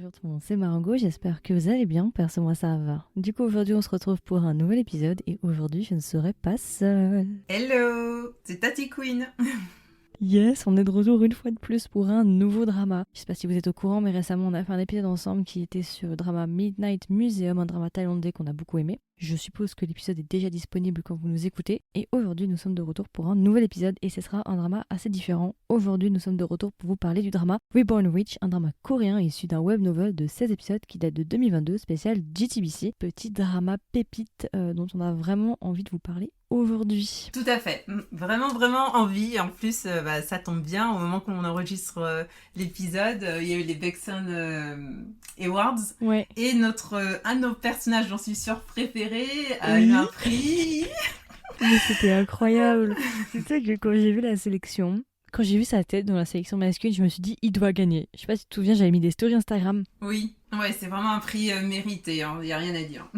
Bonjour tout le monde, c'est Margot, j'espère que vous allez bien, perso moi ça va. Du coup aujourd'hui on se retrouve pour un nouvel épisode et aujourd'hui je ne serai pas seule. Hello, c'est Tati Queen. Yes, on est de retour une fois de plus pour un nouveau drama. Je sais pas si vous êtes au courant mais récemment on a fait un épisode ensemble qui était sur le drama Midnight Museum, un drama thaïlandais qu'on a beaucoup aimé. Je suppose que l'épisode est déjà disponible quand vous nous écoutez. Et aujourd'hui, nous sommes de retour pour un nouvel épisode et ce sera un drama assez différent. Aujourd'hui, nous sommes de retour pour vous parler du drama Reborn Witch, un drama coréen issu d'un web novel de 16 épisodes qui date de 2022, spécial JTBC. Petit drama pépite dont on a vraiment envie de vous parler aujourd'hui. Tout à fait, vraiment vraiment envie. En plus, ça tombe bien, au moment qu'on enregistre l'épisode, il y a eu les Baeksan Awards. Ouais. Et un de nos personnages, j'en suis sûre, préféré, a Oui. eu un prix. Mais c'était incroyable. C'est ça que quand j'ai vu la sélection, quand j'ai vu sa tête dans la sélection masculine, je me suis dit, il doit gagner. Je sais pas si tu te souviens, j'avais mis des stories Instagram. Oui, ouais, c'est vraiment un prix mérité, il n'y a rien à dire.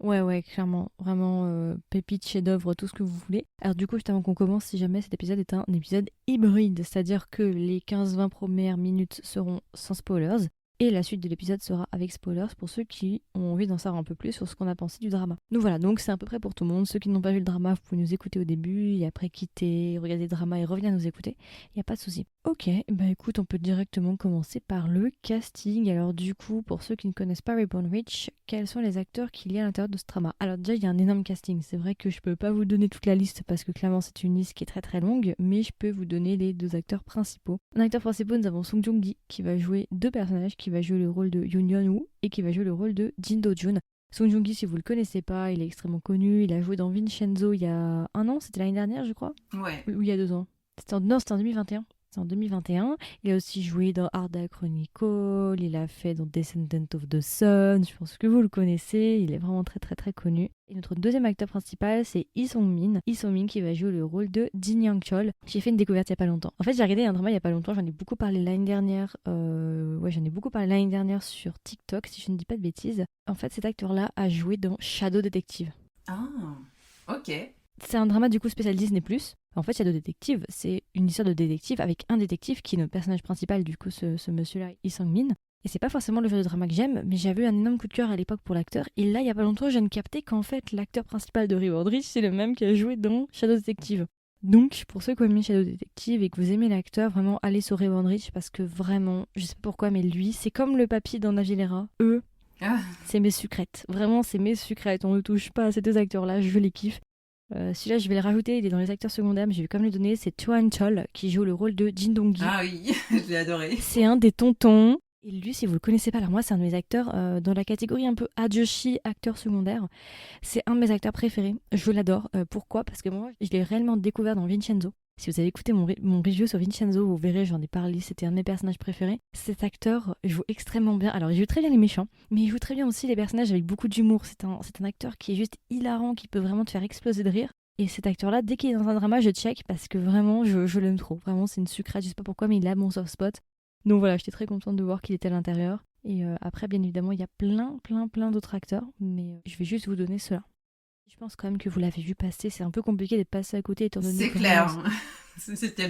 Ouais, clairement. Vraiment, pépite, chef-d'œuvre, tout ce que vous voulez. Alors, du coup, juste avant qu'on commence, si jamais cet épisode est un épisode hybride, c'est-à-dire que les 15-20 premières minutes seront sans spoilers, et la suite de l'épisode sera avec spoilers pour ceux qui ont envie d'en savoir un peu plus sur ce qu'on a pensé du drama. Donc voilà, donc c'est à peu près pour tout le monde. Ceux qui n'ont pas vu le drama, vous pouvez nous écouter au début, et après quitter, regarder le drama et revenir nous écouter. Il n'y a pas de souci. Ok, bah écoute, on peut directement commencer par le casting. Alors du coup, pour ceux qui ne connaissent pas Reborn Rich, quels sont les acteurs qu'il y a à l'intérieur de ce drama? Alors déjà, il y a un énorme casting. C'est vrai que je peux pas vous donner toute la liste parce que clairement c'est une liste qui est très très longue, mais je peux vous donner les deux acteurs principaux. En acteur principal, nous avons Song Joong-gi qui va jouer deux personnages, qui va jouer le rôle de Yoon Yeon-woo et qui va jouer le rôle de Jin Do-jun. Song Joong-gi, si vous le connaissez pas, il est extrêmement connu. Il a joué dans Vincenzo il y a un an, c'était l'année dernière je crois, Ouais. ou il y a 2 ans. Non, c'était en 2021. C'est en 2021. Il a aussi joué dans Arda Chronicle, il a fait dans Descendant of the Sun, je pense que vous le connaissez, il est vraiment très très très connu. Et notre deuxième acteur principal, c'est Lee Song-min. Lee Song-min qui va jouer le rôle de Jin Young-chol. J'ai fait une découverte il y a pas longtemps. En fait, j'ai regardé un drama il y a pas longtemps, j'en ai beaucoup parlé l'année dernière. J'en ai beaucoup parlé l'année dernière sur TikTok, si je ne dis pas de bêtises. En fait, cet acteur-là a joué dans Shadow Detective. Ah, ok. C'est un drama du coup spécial Disney+. En fait, Shadow Detective, c'est une histoire de détective avec un détective qui est notre personnage principal, du coup, ce monsieur-là, Lee Sang-min. Et c'est pas forcément le genre de drama que j'aime, mais j'avais eu un énorme coup de cœur à l'époque pour l'acteur. Et là, il y a pas longtemps, je viens de capter qu'en fait, l'acteur principal de Reborn Rich, c'est le même qui a joué dans Shadow Detective. Donc, pour ceux qui ont aimé Shadow Detective et que vous aimez l'acteur, vraiment, allez sur Reborn Rich parce que vraiment, je sais pas pourquoi, mais lui, c'est comme le papy dans Navillera. Eux, Ah, c'est mes sucrètes. Vraiment, c'est mes sucrètes. On ne touche pas à ces deux acteurs-là, je les kiffe. Celui-là, je vais le rajouter, il est dans les acteurs secondaires, mais je vais quand même le donner. C'est Tuan Chol qui joue le rôle de Jin Dong-gi. ah oui, je l'ai adoré. C'est un des tontons. Et lui, si vous le connaissez pas, alors moi, c'est un de mes acteurs dans la catégorie un peu Ajoshi, acteur secondaire. C'est un de mes acteurs préférés. Je l'adore. Pourquoi? Parce que moi, je l'ai réellement découvert dans Vincenzo. Si vous avez écouté mon review sur Vincenzo, vous verrez, j'en ai parlé, c'était un de mes personnages préférés. Cet acteur joue extrêmement bien. Alors, il joue très bien les méchants, mais il joue très bien aussi les personnages avec beaucoup d'humour. C'est un acteur qui est juste hilarant, qui peut vraiment te faire exploser de rire. Et cet acteur-là, dès qu'il est dans un drama, je check parce que vraiment, je l'aime trop. Vraiment, c'est une sucrète, je sais pas pourquoi, mais il a mon soft spot. Donc voilà, j'étais très contente de voir qu'il était à l'intérieur. Et après, bien évidemment, il y a plein d'autres acteurs, mais je vais juste vous donner cela. Je pense quand même que vous l'avez vu passer, c'est un peu compliqué d'être passé à côté étant donné C'est que clair. vraiment, c'était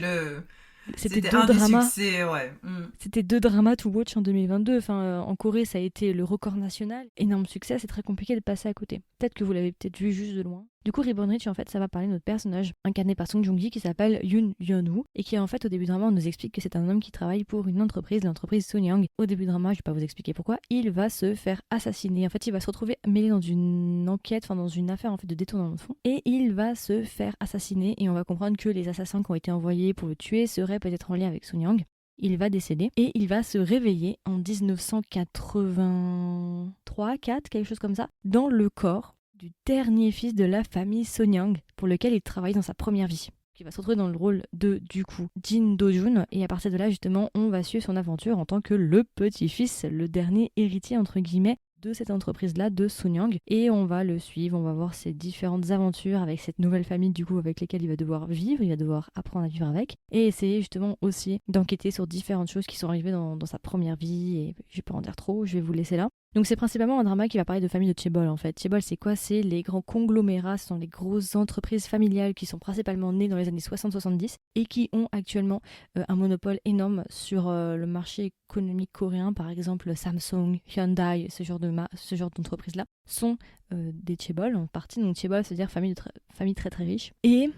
C'était deux un des dramas. succès, ouais. C'était deux dramas to watch en 2022. Enfin, en Corée, ça a été le record national. Énorme succès, c'est très compliqué de passer à côté. Peut-être que vous l'avez peut-être vu juste de loin. Du coup, Reborn Rich, en fait, ça va parler de notre personnage, incarné par Song Joong-gi, qui s'appelle Yoon Yeon-woo, et qui, en fait, au début du drama, on nous explique que c'est un homme qui travaille pour une entreprise, l'entreprise Sonyang. Au début du drama, je vais pas vous expliquer pourquoi, il va se faire assassiner. En fait, il va se retrouver mêlé dans une enquête, enfin, dans une affaire, en fait, de détournement de fonds, et il va se faire assassiner, et on va comprendre que les assassins qui ont été envoyés pour le tuer seraient peut-être en lien avec Sonyang. Il va décéder et il va se réveiller en 1983, 4, quelque chose comme ça, dans le corps du dernier fils de la famille Sonyang pour lequel il travaille dans sa première vie. Il va se retrouver dans le rôle de, du coup, Jin Do-jun et à partir de là, justement, on va suivre son aventure en tant que le petit-fils, le dernier héritier, entre guillemets, de cette entreprise-là, de Sonyang. Et on va le suivre, on va voir ses différentes aventures avec cette nouvelle famille, du coup, avec lesquelles il va devoir vivre, il va devoir apprendre à vivre avec, et essayer justement aussi d'enquêter sur différentes choses qui sont arrivées dans sa première vie, et je vais pas en dire trop, je vais vous laisser là. Donc c'est principalement un drama qui va parler de famille de chaebol en fait. Chaebol c'est quoi? C'est les grands conglomérats, ce sont les grosses entreprises familiales qui sont principalement nées dans les années 60-70 et qui ont actuellement un monopole énorme sur le marché économique coréen. Par exemple Samsung, Hyundai, ce genre d'entreprises-là sont des chaebol en partie. Donc chaebol c'est-à-dire famille très très riche. Et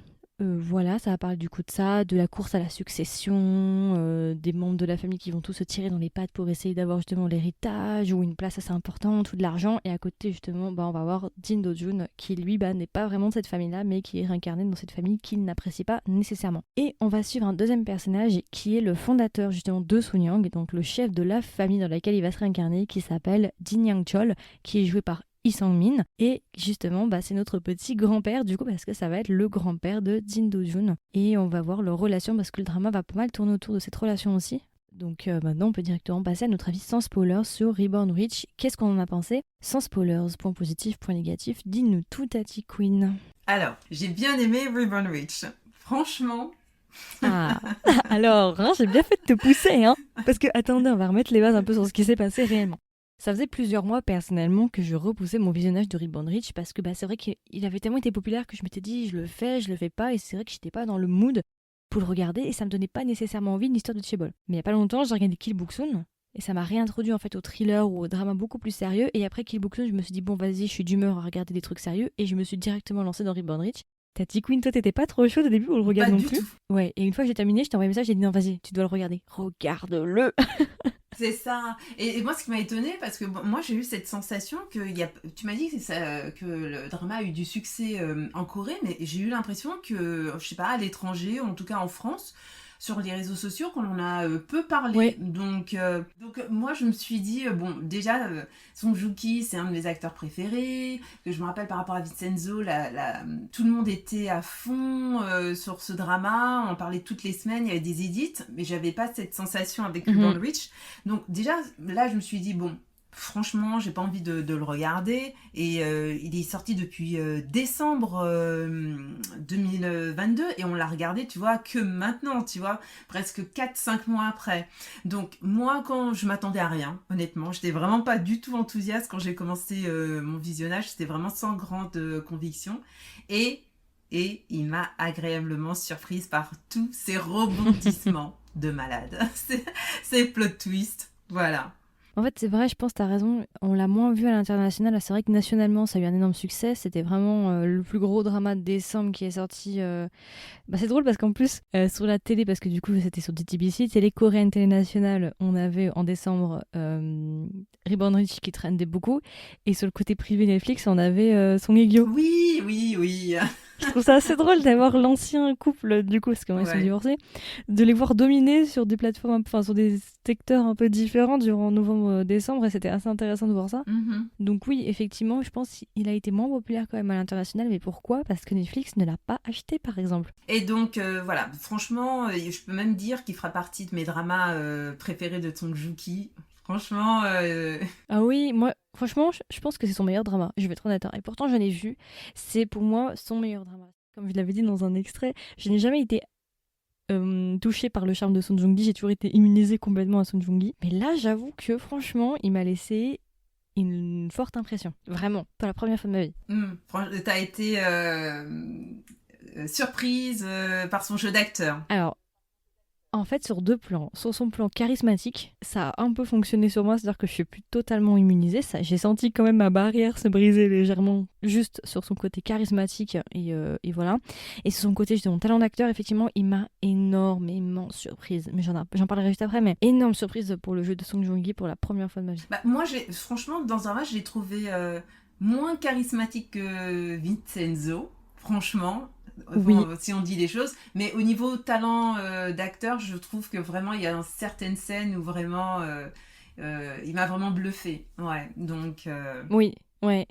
voilà, ça va parler du coup de ça, de la course à la succession, des membres de la famille qui vont tous se tirer dans les pattes pour essayer d'avoir justement l'héritage ou une place assez importante ou de l'argent. Et à côté justement, on va voir Jin Do-jun qui lui n'est pas vraiment de cette famille-là, mais qui est réincarné dans cette famille qu'il n'apprécie pas nécessairement. Et on va suivre un deuxième personnage qui est le fondateur justement de Soonyang, donc le chef de la famille dans laquelle il va se réincarner, qui s'appelle Jin Yang-chol, qui est joué par Lee Sang-min. Et justement, c'est notre petit grand-père, du coup, parce que ça va être le grand-père de Jin Do-jun. Et on va voir leur relation, parce que le drama va pas mal tourner autour de cette relation aussi. Donc maintenant, on peut directement passer à notre avis sans spoilers sur Reborn Witch. Qu'est-ce qu'on en a pensé? Sans spoilers, point positif, point négatif, dis-nous tout, Tati Queen. Alors, j'ai bien aimé Reborn Witch. Franchement... Ah, alors, j'ai bien fait de te pousser, parce que, attendez, on va remettre les bases un peu sur ce qui s'est passé réellement. Ça faisait plusieurs mois personnellement que je repoussais mon visionnage de Reborn Witch parce que c'est vrai qu'il avait tellement été populaire que je m'étais dit je le fais pas et c'est vrai que j'étais pas dans le mood pour le regarder et ça me donnait pas nécessairement envie d'une histoire de chaebol. Mais il y a pas longtemps j'ai regardé Kill Book-soon et ça m'a réintroduit en fait au thriller ou au drama beaucoup plus sérieux et après Kill Book-soon je me suis dit bon vas-y je suis d'humeur à regarder des trucs sérieux et je me suis directement lancée dans Reborn Witch. Tati Queen, toi t'étais pas trop chaude au début pour le regarder non plus? Tout. Ouais, et une fois que j'ai terminé, je t'ai envoyé un message, j'ai dit non vas-y, tu dois le regarder. Regarde-le. C'est ça. Et moi, ce qui m'a étonnée, parce que moi, j'ai eu cette sensation que tu m'as dit que le drama a eu du succès en Corée, mais j'ai eu l'impression que, je sais pas, à l'étranger, ou en tout cas en France, sur les réseaux sociaux, qu'on en a peu parlé. Ouais. Donc, moi, je me suis dit, bon, déjà, Song Joong-ki, c'est un de mes acteurs préférés, que je me rappelle par rapport à Vincenzo, tout le monde était à fond sur ce drama, on en parlait toutes les semaines, il y avait des edits, mais j'avais pas cette sensation avec Reborn Witch. Donc déjà, là, je me suis dit, bon, franchement, j'ai pas envie de le regarder. Et il est sorti depuis décembre 2022 et on l'a regardé, tu vois, que maintenant, tu vois, presque 4-5 mois après. Donc moi, quand je m'attendais à rien, honnêtement, j'étais vraiment pas du tout enthousiaste quand j'ai commencé mon visionnage, c'était vraiment sans grande conviction. Et il m'a agréablement surprise par tous ces rebondissements de malade. Ces plot twists, voilà. En fait, c'est vrai, je pense que tu as raison. On l'a moins vu à l'international. C'est vrai que nationalement, ça a eu un énorme succès. C'était vraiment le plus gros drama de décembre qui est sorti. C'est drôle parce qu'en plus, sur la télé, parce que du coup, c'était sur DTBC, télé coréenne, télé nationale, on avait en décembre Reborn Witch qui trendait beaucoup. Et sur le côté privé Netflix, on avait Song Hye-kyo. Oui. Je trouve ça assez drôle d'avoir l'ancien couple, du coup, parce qu'ils sont divorcés, de les voir dominer sur des plateformes, sur des secteurs un peu différents durant novembre-décembre, et c'était assez intéressant de voir ça. Mm-hmm. Donc oui, effectivement, je pense qu'il a été moins populaire quand même à l'international, mais pourquoi? Parce que Netflix ne l'a pas acheté, par exemple. Et donc, voilà, franchement, je peux même dire qu'il fera partie de mes dramas préférés de Song Joong-ki. Franchement... Ah oui, moi, franchement, je pense que c'est son meilleur drama, je vais être honnête. Et pourtant, je l'ai vu, c'est pour moi son meilleur drama. Comme je l'avais dit dans un extrait, je n'ai jamais été touchée par le charme de Song Joong-ki, j'ai toujours été immunisée complètement à Song Joong-ki. Mais là, j'avoue que franchement, il m'a laissé une forte impression. Vraiment, pour la première fois de ma vie. T'as été surprise par son jeu d'acteur. Alors, en fait, sur deux plans. Sur son plan charismatique, ça a un peu fonctionné sur moi, c'est-à-dire que je suis plus totalement immunisée. J'ai senti quand même ma barrière se briser légèrement, juste sur son côté charismatique, et voilà. Et sur son côté, justement, talent d'acteur, effectivement, il m'a énormément surprise. Mais j'en parlerai juste après, mais énorme surprise pour le jeu de Song Joong-ki pour la première fois de ma vie. Moi, franchement, dans un match, je l'ai trouvé moins charismatique que Vincenzo, franchement. Oui. Si on dit les choses, mais au niveau talent d'acteur, je trouve que vraiment il y a une certaine scène où vraiment il m'a vraiment bluffé. Ouais, donc. Oui, ouais.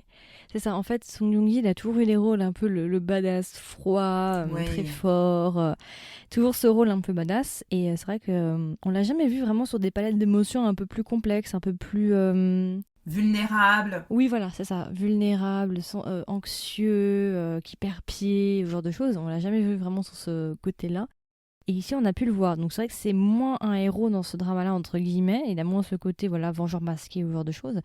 C'est ça, en fait, Song Joong-ki, il a toujours eu les rôles un peu le badass froid, très fort, toujours ce rôle un peu badass. Et c'est vrai que on l'a jamais vu vraiment sur des palettes d'émotions un peu plus complexes, un peu plus vulnérable. Oui, voilà, c'est ça, vulnérable, anxieux, qui perd pied, ce genre de choses. On l'a jamais vu vraiment sur ce côté-là. Et ici, on a pu le voir. Donc c'est vrai que c'est moins un héros dans ce drama-là, entre guillemets. Il a moins ce côté, voilà, vengeur masqué ou ce genre de choses.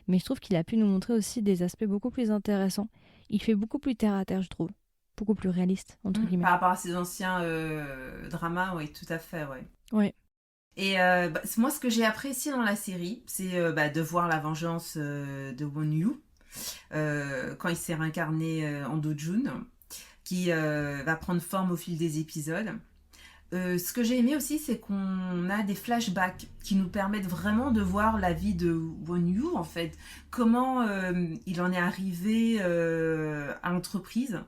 Mais je trouve qu'il a pu nous montrer aussi des aspects beaucoup plus intéressants. Il fait beaucoup plus terre à terre, je trouve. Beaucoup plus réaliste, entre guillemets. Par rapport à ses anciens dramas, oui, tout à fait, ouais. Ouais. Et moi, ce que j'ai apprécié dans la série, c'est de voir la vengeance de Won Yu quand il s'est réincarné en Do-jun, qui va prendre forme au fil des épisodes. Ce que j'ai aimé aussi, c'est qu'on a des flashbacks qui nous permettent vraiment de voir la vie de Won Yu, en fait. Comment il en est arrivé à l'entreprise.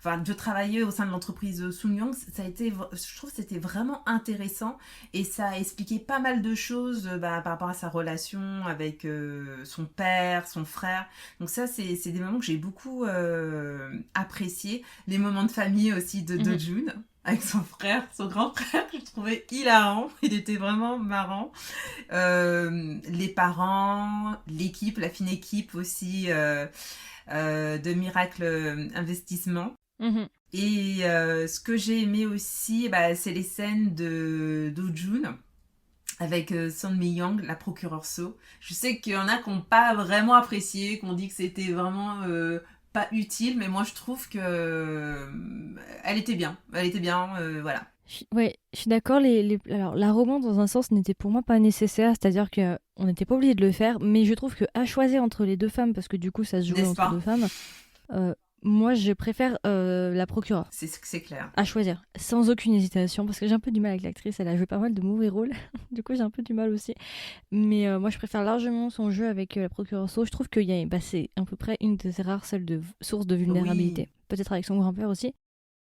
Enfin, de travailler au sein de l'entreprise Sunyoung, ça a été, je trouve que c'était vraiment intéressant et ça a expliqué pas mal de choses par rapport à sa relation avec son père, son frère. Donc ça, c'est des moments que j'ai beaucoup appréciés. Les moments de famille aussi de Do-jun avec son frère, son grand frère, que je trouvais hilarant. Il était vraiment marrant. Les parents, l'équipe, la fine équipe aussi de Miracle Investissement. Et ce que j'ai aimé aussi, c'est les scènes de Do-jun avec Son Mi-young, la procureure So. Je sais qu'il y en a qui n'ont pas vraiment apprécié, qui ont dit que c'était vraiment pas utile, mais moi je trouve que elle était bien. Elle était bien, voilà. Ouais, je suis d'accord. Alors, la romance, dans un sens, n'était pour moi pas nécessaire. C'est-à-dire qu'on n'était pas obligé de le faire. Mais je trouve qu'à choisir entre les deux femmes, parce que du coup, ça se jouait N'est-ce entre pas? deux femmes, moi, je préfère la procureure. C'est clair. À choisir, sans aucune hésitation, parce que j'ai un peu du mal avec l'actrice. Elle a joué pas mal de mauvais rôles. Du coup, j'ai un peu du mal aussi. Mais moi, je préfère largement son jeu avec la procureure So. Je trouve que c'est à peu près une de ses rares sources de vulnérabilité. Oui. Peut-être avec son grand-père aussi.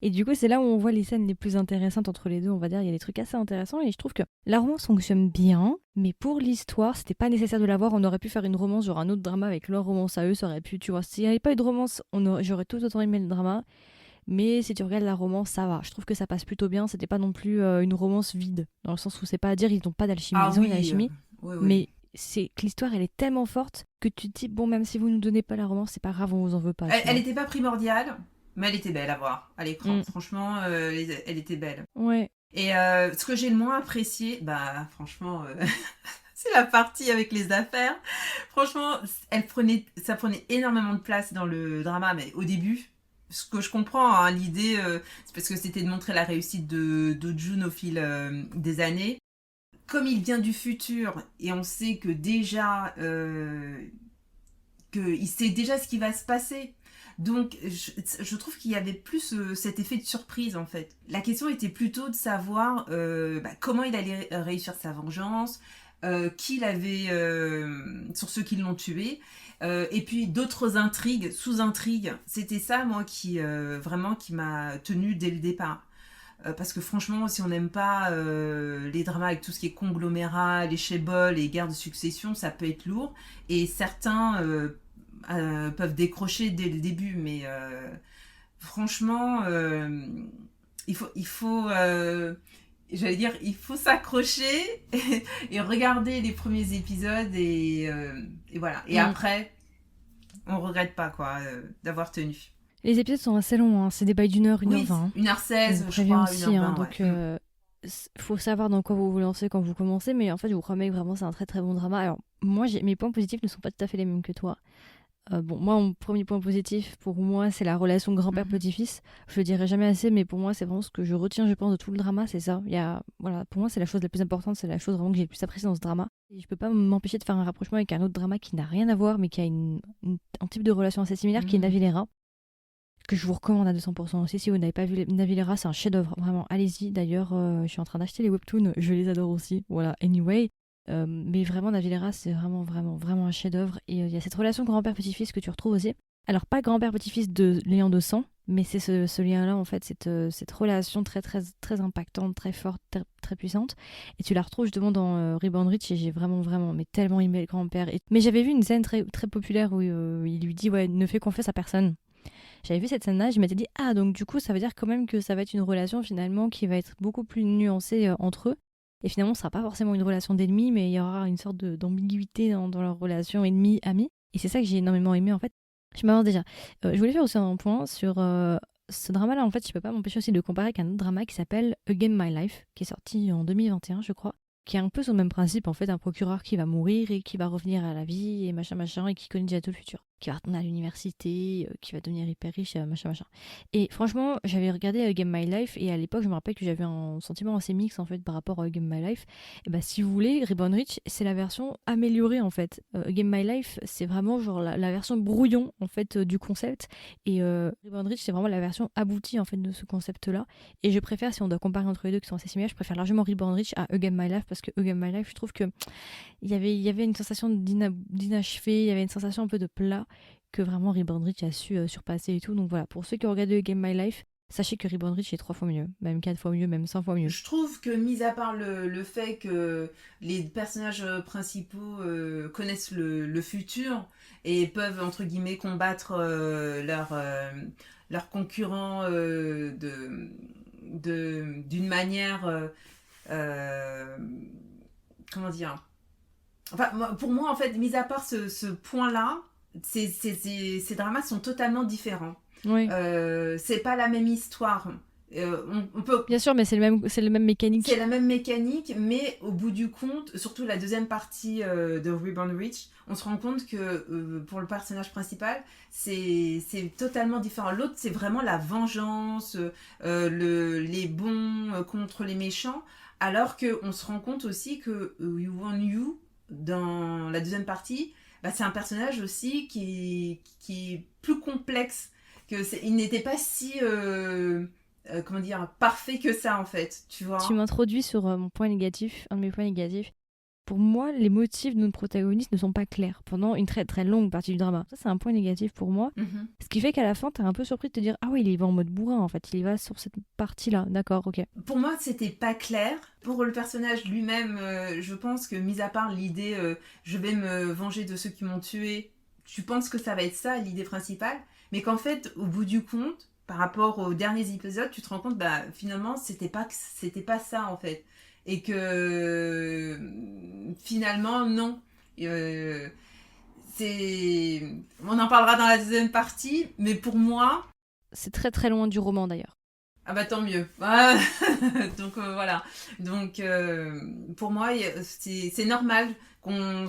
Et du coup, c'est là où on voit les scènes les plus intéressantes entre les deux, on va dire. Il y a des trucs assez intéressants et je trouve que la romance fonctionne bien, mais pour l'histoire, c'était pas nécessaire de l'avoir. On aurait pu faire une romance, genre un autre drama avec leur romance à eux, ça aurait pu, tu vois. S'il n'y avait pas eu de romance, j'aurais tout autant aimé le drama. Mais si tu regardes la romance, ça va. Je trouve que ça passe plutôt bien. C'était pas non plus une romance vide, dans le sens où c'est pas à dire ils n'ont pas d'alchimie. Ah Ils ont une oui, alchimie, oui. mais c'est que l'histoire, elle est tellement forte que tu te dis, bon, même si vous nous donnez pas la romance, c'est pas grave, on vous en veut pas, tu Elle vois. n'était pas primordiale, mais elle était belle à voir à l'écran. Mm. Franchement, elle était belle. Ouais. Et ce que j'ai le moins apprécié, franchement, c'est la partie avec les affaires. Franchement, ça prenait énormément de place dans le drama, mais au début, ce que je comprends, hein, l'idée, c'est parce que c'était de montrer la réussite de Jun au fil des années. Comme il vient du futur et on sait que déjà, qu'il sait déjà ce qui va se passer. Donc, je trouve qu'il y avait plus cet effet de surprise en fait. La question était plutôt de savoir comment il allait réussir sa vengeance, qui l'avait, sur ceux qui l'ont tué, et puis d'autres intrigues, sous-intrigues. C'était ça, moi, vraiment qui m'a tenu dès le départ. Parce que franchement, si on n'aime pas les dramas avec tout ce qui est conglomérat, les chaebols, les guerres de succession, ça peut être lourd. Et certains peuvent décrocher dès le début, mais franchement, j'allais dire, il faut s'accrocher et regarder les premiers épisodes et voilà. Et après, on regrette pas quoi d'avoir tenu. Les épisodes sont assez longs, hein. C'est des bails d'une heure, 1h20. 1h16, je préviens crois, aussi, 1h20. hein, donc faut savoir dans quoi vous vous lancez quand vous commencez, mais en fait, je vous promets que vraiment, c'est un très très bon drama. Alors, moi, mes points positifs ne sont pas tout à fait les mêmes que toi. Moi, mon premier point positif, pour moi, c'est la relation grand-père-petit-fils. Je le dirai jamais assez, mais pour moi, c'est vraiment ce que je retiens, je pense, de tout le drama, c'est ça. Voilà, pour moi, c'est la chose la plus importante, c'est la chose vraiment que j'ai le plus appréciée dans ce drama. Et je peux pas m'empêcher de faire un rapprochement avec un autre drama qui n'a rien à voir, mais qui a un type de relation assez similaire, qui est Navilera, que je vous recommande à 200% aussi. Si vous n'avez pas vu Navilera, c'est un chef-d'œuvre, vraiment, allez-y. D'ailleurs, je suis en train d'acheter les webtoons, je les adore aussi. Voilà, anyway. Mais vraiment, Navilera, c'est vraiment, vraiment, vraiment un chef-d'œuvre. Et il y a cette relation grand-père-petit-fils que tu retrouves aussi. Alors, pas grand-père-petit-fils de lien de sang, mais c'est ce lien-là, en fait, cette relation très, très, très impactante, très forte, très, très puissante. Et tu la retrouves justement dans Reborn Rich, et j'ai vraiment, vraiment, mais tellement aimé le grand-père. Mais j'avais vu une scène très, très populaire où il lui dit, ouais, ne fais confiance à personne. J'avais vu cette scène-là et je m'étais dit, ah, donc du coup, ça veut dire quand même que ça va être une relation finalement qui va être beaucoup plus nuancée entre eux. Et finalement, ce sera pas forcément une relation d'ennemis, mais il y aura une sorte d'ambiguïté dans leur relation ennemi-ami. Et c'est ça que j'ai énormément aimé en fait. Je m'avance déjà. Je voulais faire aussi un point sur ce drama-là, en fait, je peux pas m'empêcher aussi de comparer avec un autre drama qui s'appelle Again My Life, qui est sorti en 2021, je crois, qui est un peu sur le même principe, en fait, un procureur qui va mourir et qui va revenir à la vie et machin, machin, et qui connaît déjà tout le futur, qui va retourner à l'université, qui va devenir hyper riche, machin, machin. Et franchement, j'avais regardé Again My Life, et à l'époque, je me rappelle que j'avais un sentiment assez mixte, en fait, par rapport à Again My Life. Et bah, si vous voulez, Ribbon Rich, c'est la version améliorée, en fait. Again My Life, c'est vraiment genre la version brouillon, en fait, du concept. Et Ribbon Rich, c'est vraiment la version aboutie, en fait, de ce concept-là. Et je préfère, si on doit comparer entre les deux qui sont assez similaires, je préfère largement Ribbon Rich à Again My Life parce que Again My Life, je trouve que il y avait une sensation d'inachevé, il y avait une sensation un peu de plat que vraiment Ribbon Rich a su surpasser et tout. Donc voilà, pour ceux qui ont regardé Again My Life, sachez que Ribbon Rich est 3 fois mieux, même 4 fois mieux, même 100 fois mieux. Je trouve que, mis à part le fait que les personnages principaux connaissent le futur et peuvent, entre guillemets, combattre leurs concurrents d'une manière... comment dire? Enfin, pour moi, en fait, mis à part ce point-là, ces dramas sont totalement différents. Oui. C'est pas la même histoire. On peut... Bien sûr, mais c'est le même mécanique. C'est la même mécanique, mais au bout du compte, surtout la deuxième partie de Ribbon Rich, on se rend compte que pour le personnage principal, c'est totalement différent. L'autre, c'est vraiment la vengeance, les bons contre les méchants, alors qu'on se rend compte aussi que Won-Yu, dans la deuxième partie, bah, c'est un personnage aussi qui est plus complexe. Il n'était pas si... comment dire, parfait que ça en fait, tu vois. Tu m'introduis sur mon point négatif, un de mes points négatifs. Pour moi, les motifs de notre protagoniste ne sont pas clairs pendant une très très longue partie du drama. Ça, c'est un point négatif pour moi. Ce qui fait qu'à la fin, t'es un peu surpris de te dire ah ouais, il y va en mode bourrin en fait, il y va sur cette partie-là. D'accord, ok. Pour moi, c'était pas clair. Pour le personnage lui-même, je pense que, mis à part l'idée je vais me venger de ceux qui m'ont tué, tu penses que ça va être ça l'idée principale, mais qu'en fait, au bout du compte, par rapport aux derniers épisodes, tu te rends compte, bah finalement, c'était pas ça en fait. Et que finalement, non. On en parlera dans la deuxième partie, mais pour moi... C'est très très loin du roman d'ailleurs. Ah bah tant mieux. Donc voilà. Donc pour moi, c'est normal qu'on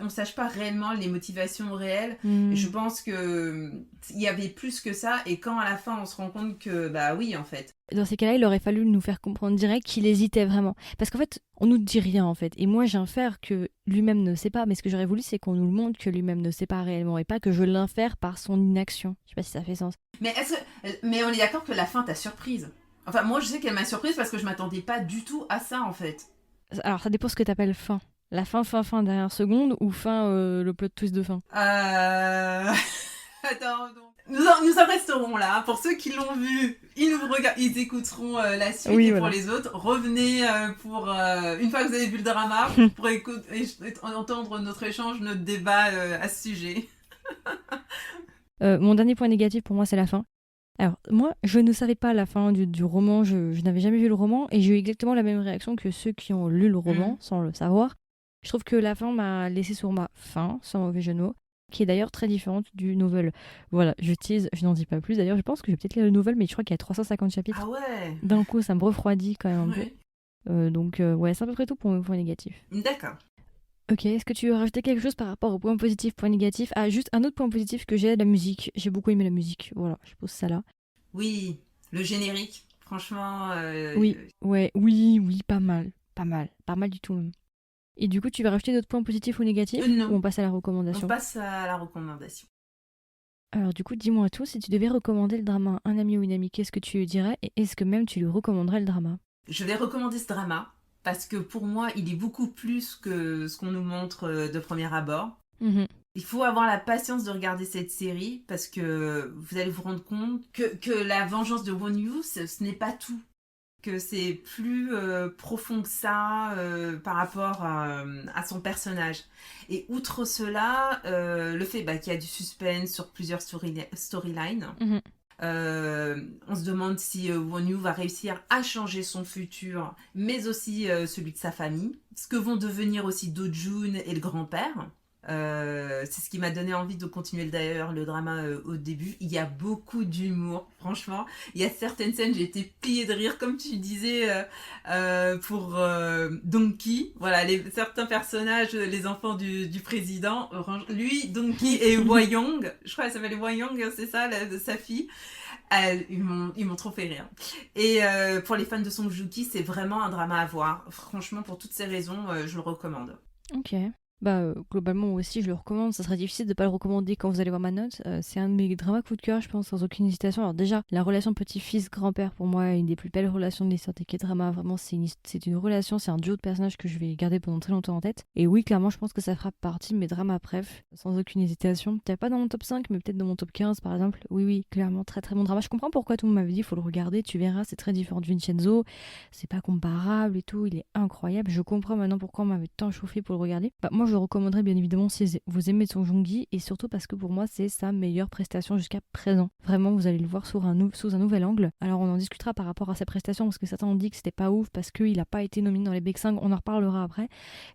sache pas réellement les motivations réelles. Je pense que il y avait plus que ça, et quand à la fin on se rend compte que bah oui en fait. Dans ces cas-là, il aurait fallu nous faire comprendre direct qu'il hésitait vraiment. Parce qu'en fait, on nous dit rien en fait. Et moi, j'infère que lui-même ne sait pas. Mais ce que j'aurais voulu, c'est qu'on nous le montre que lui-même ne sait pas réellement. Et pas que je l'infère par son inaction. Je sais pas si ça fait sens. Mais on est d'accord que la fin t'a surprise. Enfin, moi, je sais qu'elle m'a surprise parce que je m'attendais pas du tout à ça en fait. Alors, ça dépend ce que t'appelles fin. La fin dernière seconde ou fin le plot twist de fin. Attends, donc. Nous en resterons là. Pour ceux qui l'ont vu, ils écouteront la suite. Oui, et voilà. Pour les autres, revenez pour une fois que vous avez vu le drama pour entendre notre échange, notre débat à ce sujet. Mon dernier point négatif pour moi, c'est la fin. Alors, moi, je ne savais pas la fin du roman, je n'avais jamais vu le roman, et j'ai eu exactement la même réaction que ceux qui ont lu le roman, sans le savoir. Je trouve que la fin m'a laissé sur ma faim, sans mauvais jeu de mots, qui est d'ailleurs très différente du novel. Voilà, je tease, je n'en dis pas plus. D'ailleurs, je pense que je vais peut-être lire le novel, mais je crois qu'il y a 350 chapitres. Ah ouais. D'un coup, ça me refroidit quand même un peu. Donc, ouais, c'est à peu près tout pour mes points négatifs. D'accord. Ok, est-ce que tu veux rajouter quelque chose par rapport aux points positifs, points négatifs? Ah, juste un autre point positif que j'ai, la musique. J'ai beaucoup aimé la musique. Voilà, je pose ça là. Oui, le générique, franchement... Oui, oui, pas mal. Pas mal du tout même. Et du coup, tu vas rajouter d'autres points positifs ou négatifs? Non. Ou on passe à la recommandation? On passe à la recommandation. Alors du coup, dis-moi tout, si tu devais recommander le drama à un ami ou une amie, qu'est-ce que tu lui dirais? Et est-ce que même tu lui recommanderais le drama? Je vais recommander ce drama, parce que pour moi, il est beaucoup plus que ce qu'on nous montre de premier abord. Il faut avoir la patience de regarder cette série, parce que vous allez vous rendre compte que la vengeance de Won-Yu, ce n'est pas tout. Que c'est plus profond que ça par rapport à son personnage. Et outre cela, le fait qu'il y a du suspense sur plusieurs storylines, on se demande si Won-Yu va réussir à changer son futur, mais aussi celui de sa famille. Ce que vont devenir aussi Do-Jun et le grand-père. C'est ce qui m'a donné envie de continuer d'ailleurs le drama au début. Il y a beaucoup d'humour, franchement. Il y a certaines scènes, j'ai été pliée de rire, comme tu disais pour Donkey. Voilà, certains personnages, les enfants du président. Lui, Donkey et Wayong, je crois qu'elle s'appelle Wayong, c'est ça, sa fille. Ils m'ont trop fait rire. Et pour les fans de Song Joong-ki, c'est vraiment un drama à voir. Franchement, pour toutes ces raisons, je le recommande. Ok. Bah, globalement, moi aussi, je le recommande. Ça serait difficile de pas le recommander quand vous allez voir ma note. C'est un de mes dramas coup de cœur, je pense, sans aucune hésitation. Alors déjà, la relation petit-fils-grand-père, pour moi, est une des plus belles relations de l'histoire des K-dramas. Vraiment, c'est une relation, c'est un duo de personnages que je vais garder pendant très longtemps en tête. Et oui, clairement, je pense que ça fera partie de mes dramas préf, sans aucune hésitation. Peut-être pas dans mon top 5, mais peut-être dans mon top 15, par exemple. Oui, clairement, très très bon drama. Je comprends pourquoi tout le monde m'avait dit, il faut le regarder, tu verras, c'est très différent de Vincenzo, c'est pas comparable et tout, il est incroyable. Je comprends maintenant pourquoi on m'avait tant chauffé pour le regarder. Bah, moi, je le recommanderais bien évidemment si vous aimez Song Joong-ki, et surtout parce que pour moi, c'est sa meilleure prestation jusqu'à présent. Vraiment, vous allez le voir sous un nouvel angle. Alors, on en discutera par rapport à sa prestation, parce que certains ont dit que c'était pas ouf, parce qu'il n'a pas été nominé dans les Big 5, on en reparlera après.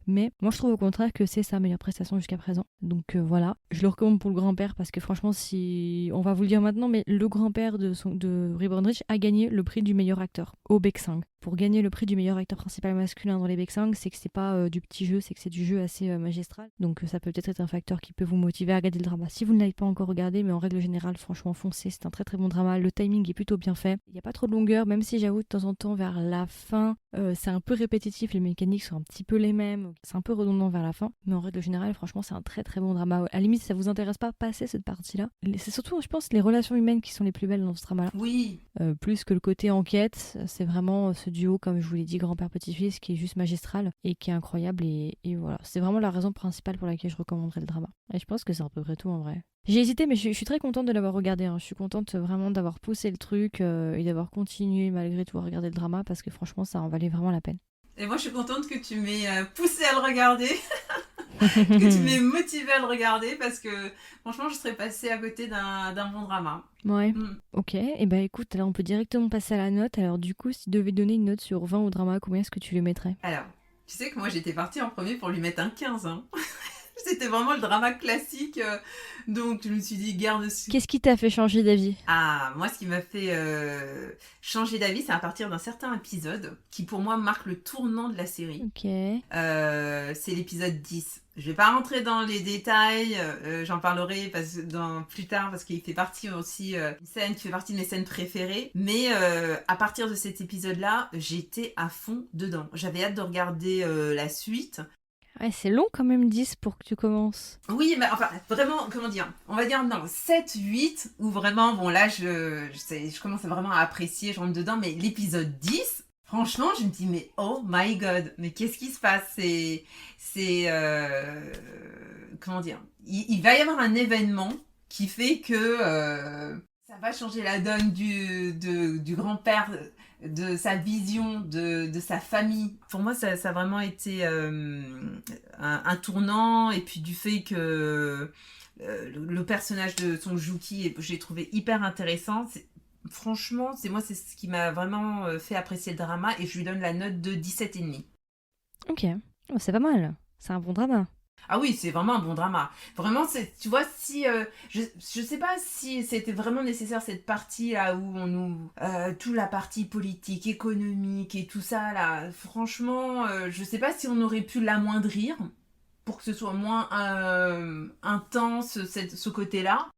Mais moi, je trouve au contraire que c'est sa meilleure prestation jusqu'à présent. Donc voilà, je le recommande pour le grand-père, parce que franchement, si on va vous le dire maintenant, mais le grand-père de Reborn Rich a gagné le prix du meilleur acteur au Big 5. Pour gagner le prix du meilleur acteur principal masculin dans les Big 5, c'est que c'est pas du petit jeu, c'est que c'est du jeu assez magistral. Donc ça peut peut-être être un facteur qui peut vous motiver à regarder le drama. Si vous ne l'avez pas encore regardé, mais en règle générale, franchement, foncez, c'est un très très bon drama. Le timing est plutôt bien fait. Il n'y a pas trop de longueur, même si j'avoue de temps en temps vers la fin, c'est un peu répétitif, les mécaniques sont un petit peu les mêmes, c'est un peu redondant vers la fin. Mais en règle générale, franchement, c'est un très très bon drama. À la limite, si ça vous intéresse pas, passez cette partie-là. C'est surtout, je pense, les relations humaines qui sont les plus belles dans ce drama-là. Oui. Plus que le côté enquête, c'est vraiment ce duo, comme je vous l'ai dit, grand-père petit-fils, qui est juste magistral et qui est incroyable. Et voilà, c'est vraiment la raison principale pour laquelle je recommanderais le drama. Et je pense que c'est à peu près tout en vrai. J'ai hésité, mais je suis très contente de l'avoir regardé. Je suis contente vraiment d'avoir poussé le truc et d'avoir continué malgré tout à regarder le drama, parce que franchement, ça en valait vraiment la peine. Et moi, je suis contente que tu m'aies poussé à le regarder, que tu m'aies motivé à le regarder, parce que franchement, je serais passée à côté d'un bon drama. Ouais, ok. Et bah écoute, alors on peut directement passer à la note. Alors du coup, si tu devais donner une note sur 20 au drama, combien est-ce que tu le mettrais? Alors, tu sais que moi, j'étais partie en premier pour lui mettre un 15. Hein. C'était vraiment le drama classique, donc je me suis dit, garde... Qu'est-ce qui t'a fait changer d'avis? Ah, moi, ce qui m'a fait changer d'avis, c'est à partir d'un certain épisode qui, pour moi, marque le tournant de la série. Ok. C'est l'épisode 10. Je vais pas rentrer dans les détails, j'en parlerai plus tard, parce qu'il fait partie aussi d'une scène qui fait partie de mes scènes préférées. Mais à partir de cet épisode-là, j'étais à fond dedans. J'avais hâte de regarder la suite. Ouais, c'est long quand même 10 pour que tu commences. Oui, mais enfin, vraiment, comment dire, on va dire non, 7, 8, où vraiment, bon là, je commence vraiment à apprécier, je rentre dedans, mais l'épisode 10, franchement, je me dis, mais oh my god, mais qu'est-ce qui se passe? Comment dire, il va y avoir un événement qui fait que ça va changer la donne du grand-père, de sa vision, de sa famille. Pour moi, ça a vraiment été un tournant, et puis du fait que le personnage de Song Joong-ki, je l'ai trouvé hyper intéressant. Franchement, c'est ce qui m'a vraiment fait apprécier le drama, et je lui donne la note de 17,5. Ok, oh, c'est pas mal. C'est un bon drama. Ah oui, c'est vraiment un bon drama. Vraiment, tu vois, si je sais pas si c'était vraiment nécessaire cette partie là où on nous toute la partie politique, économique et tout ça là. Franchement, je sais pas si on aurait pu l'amoindrir pour que ce soit moins intense ce côté-là,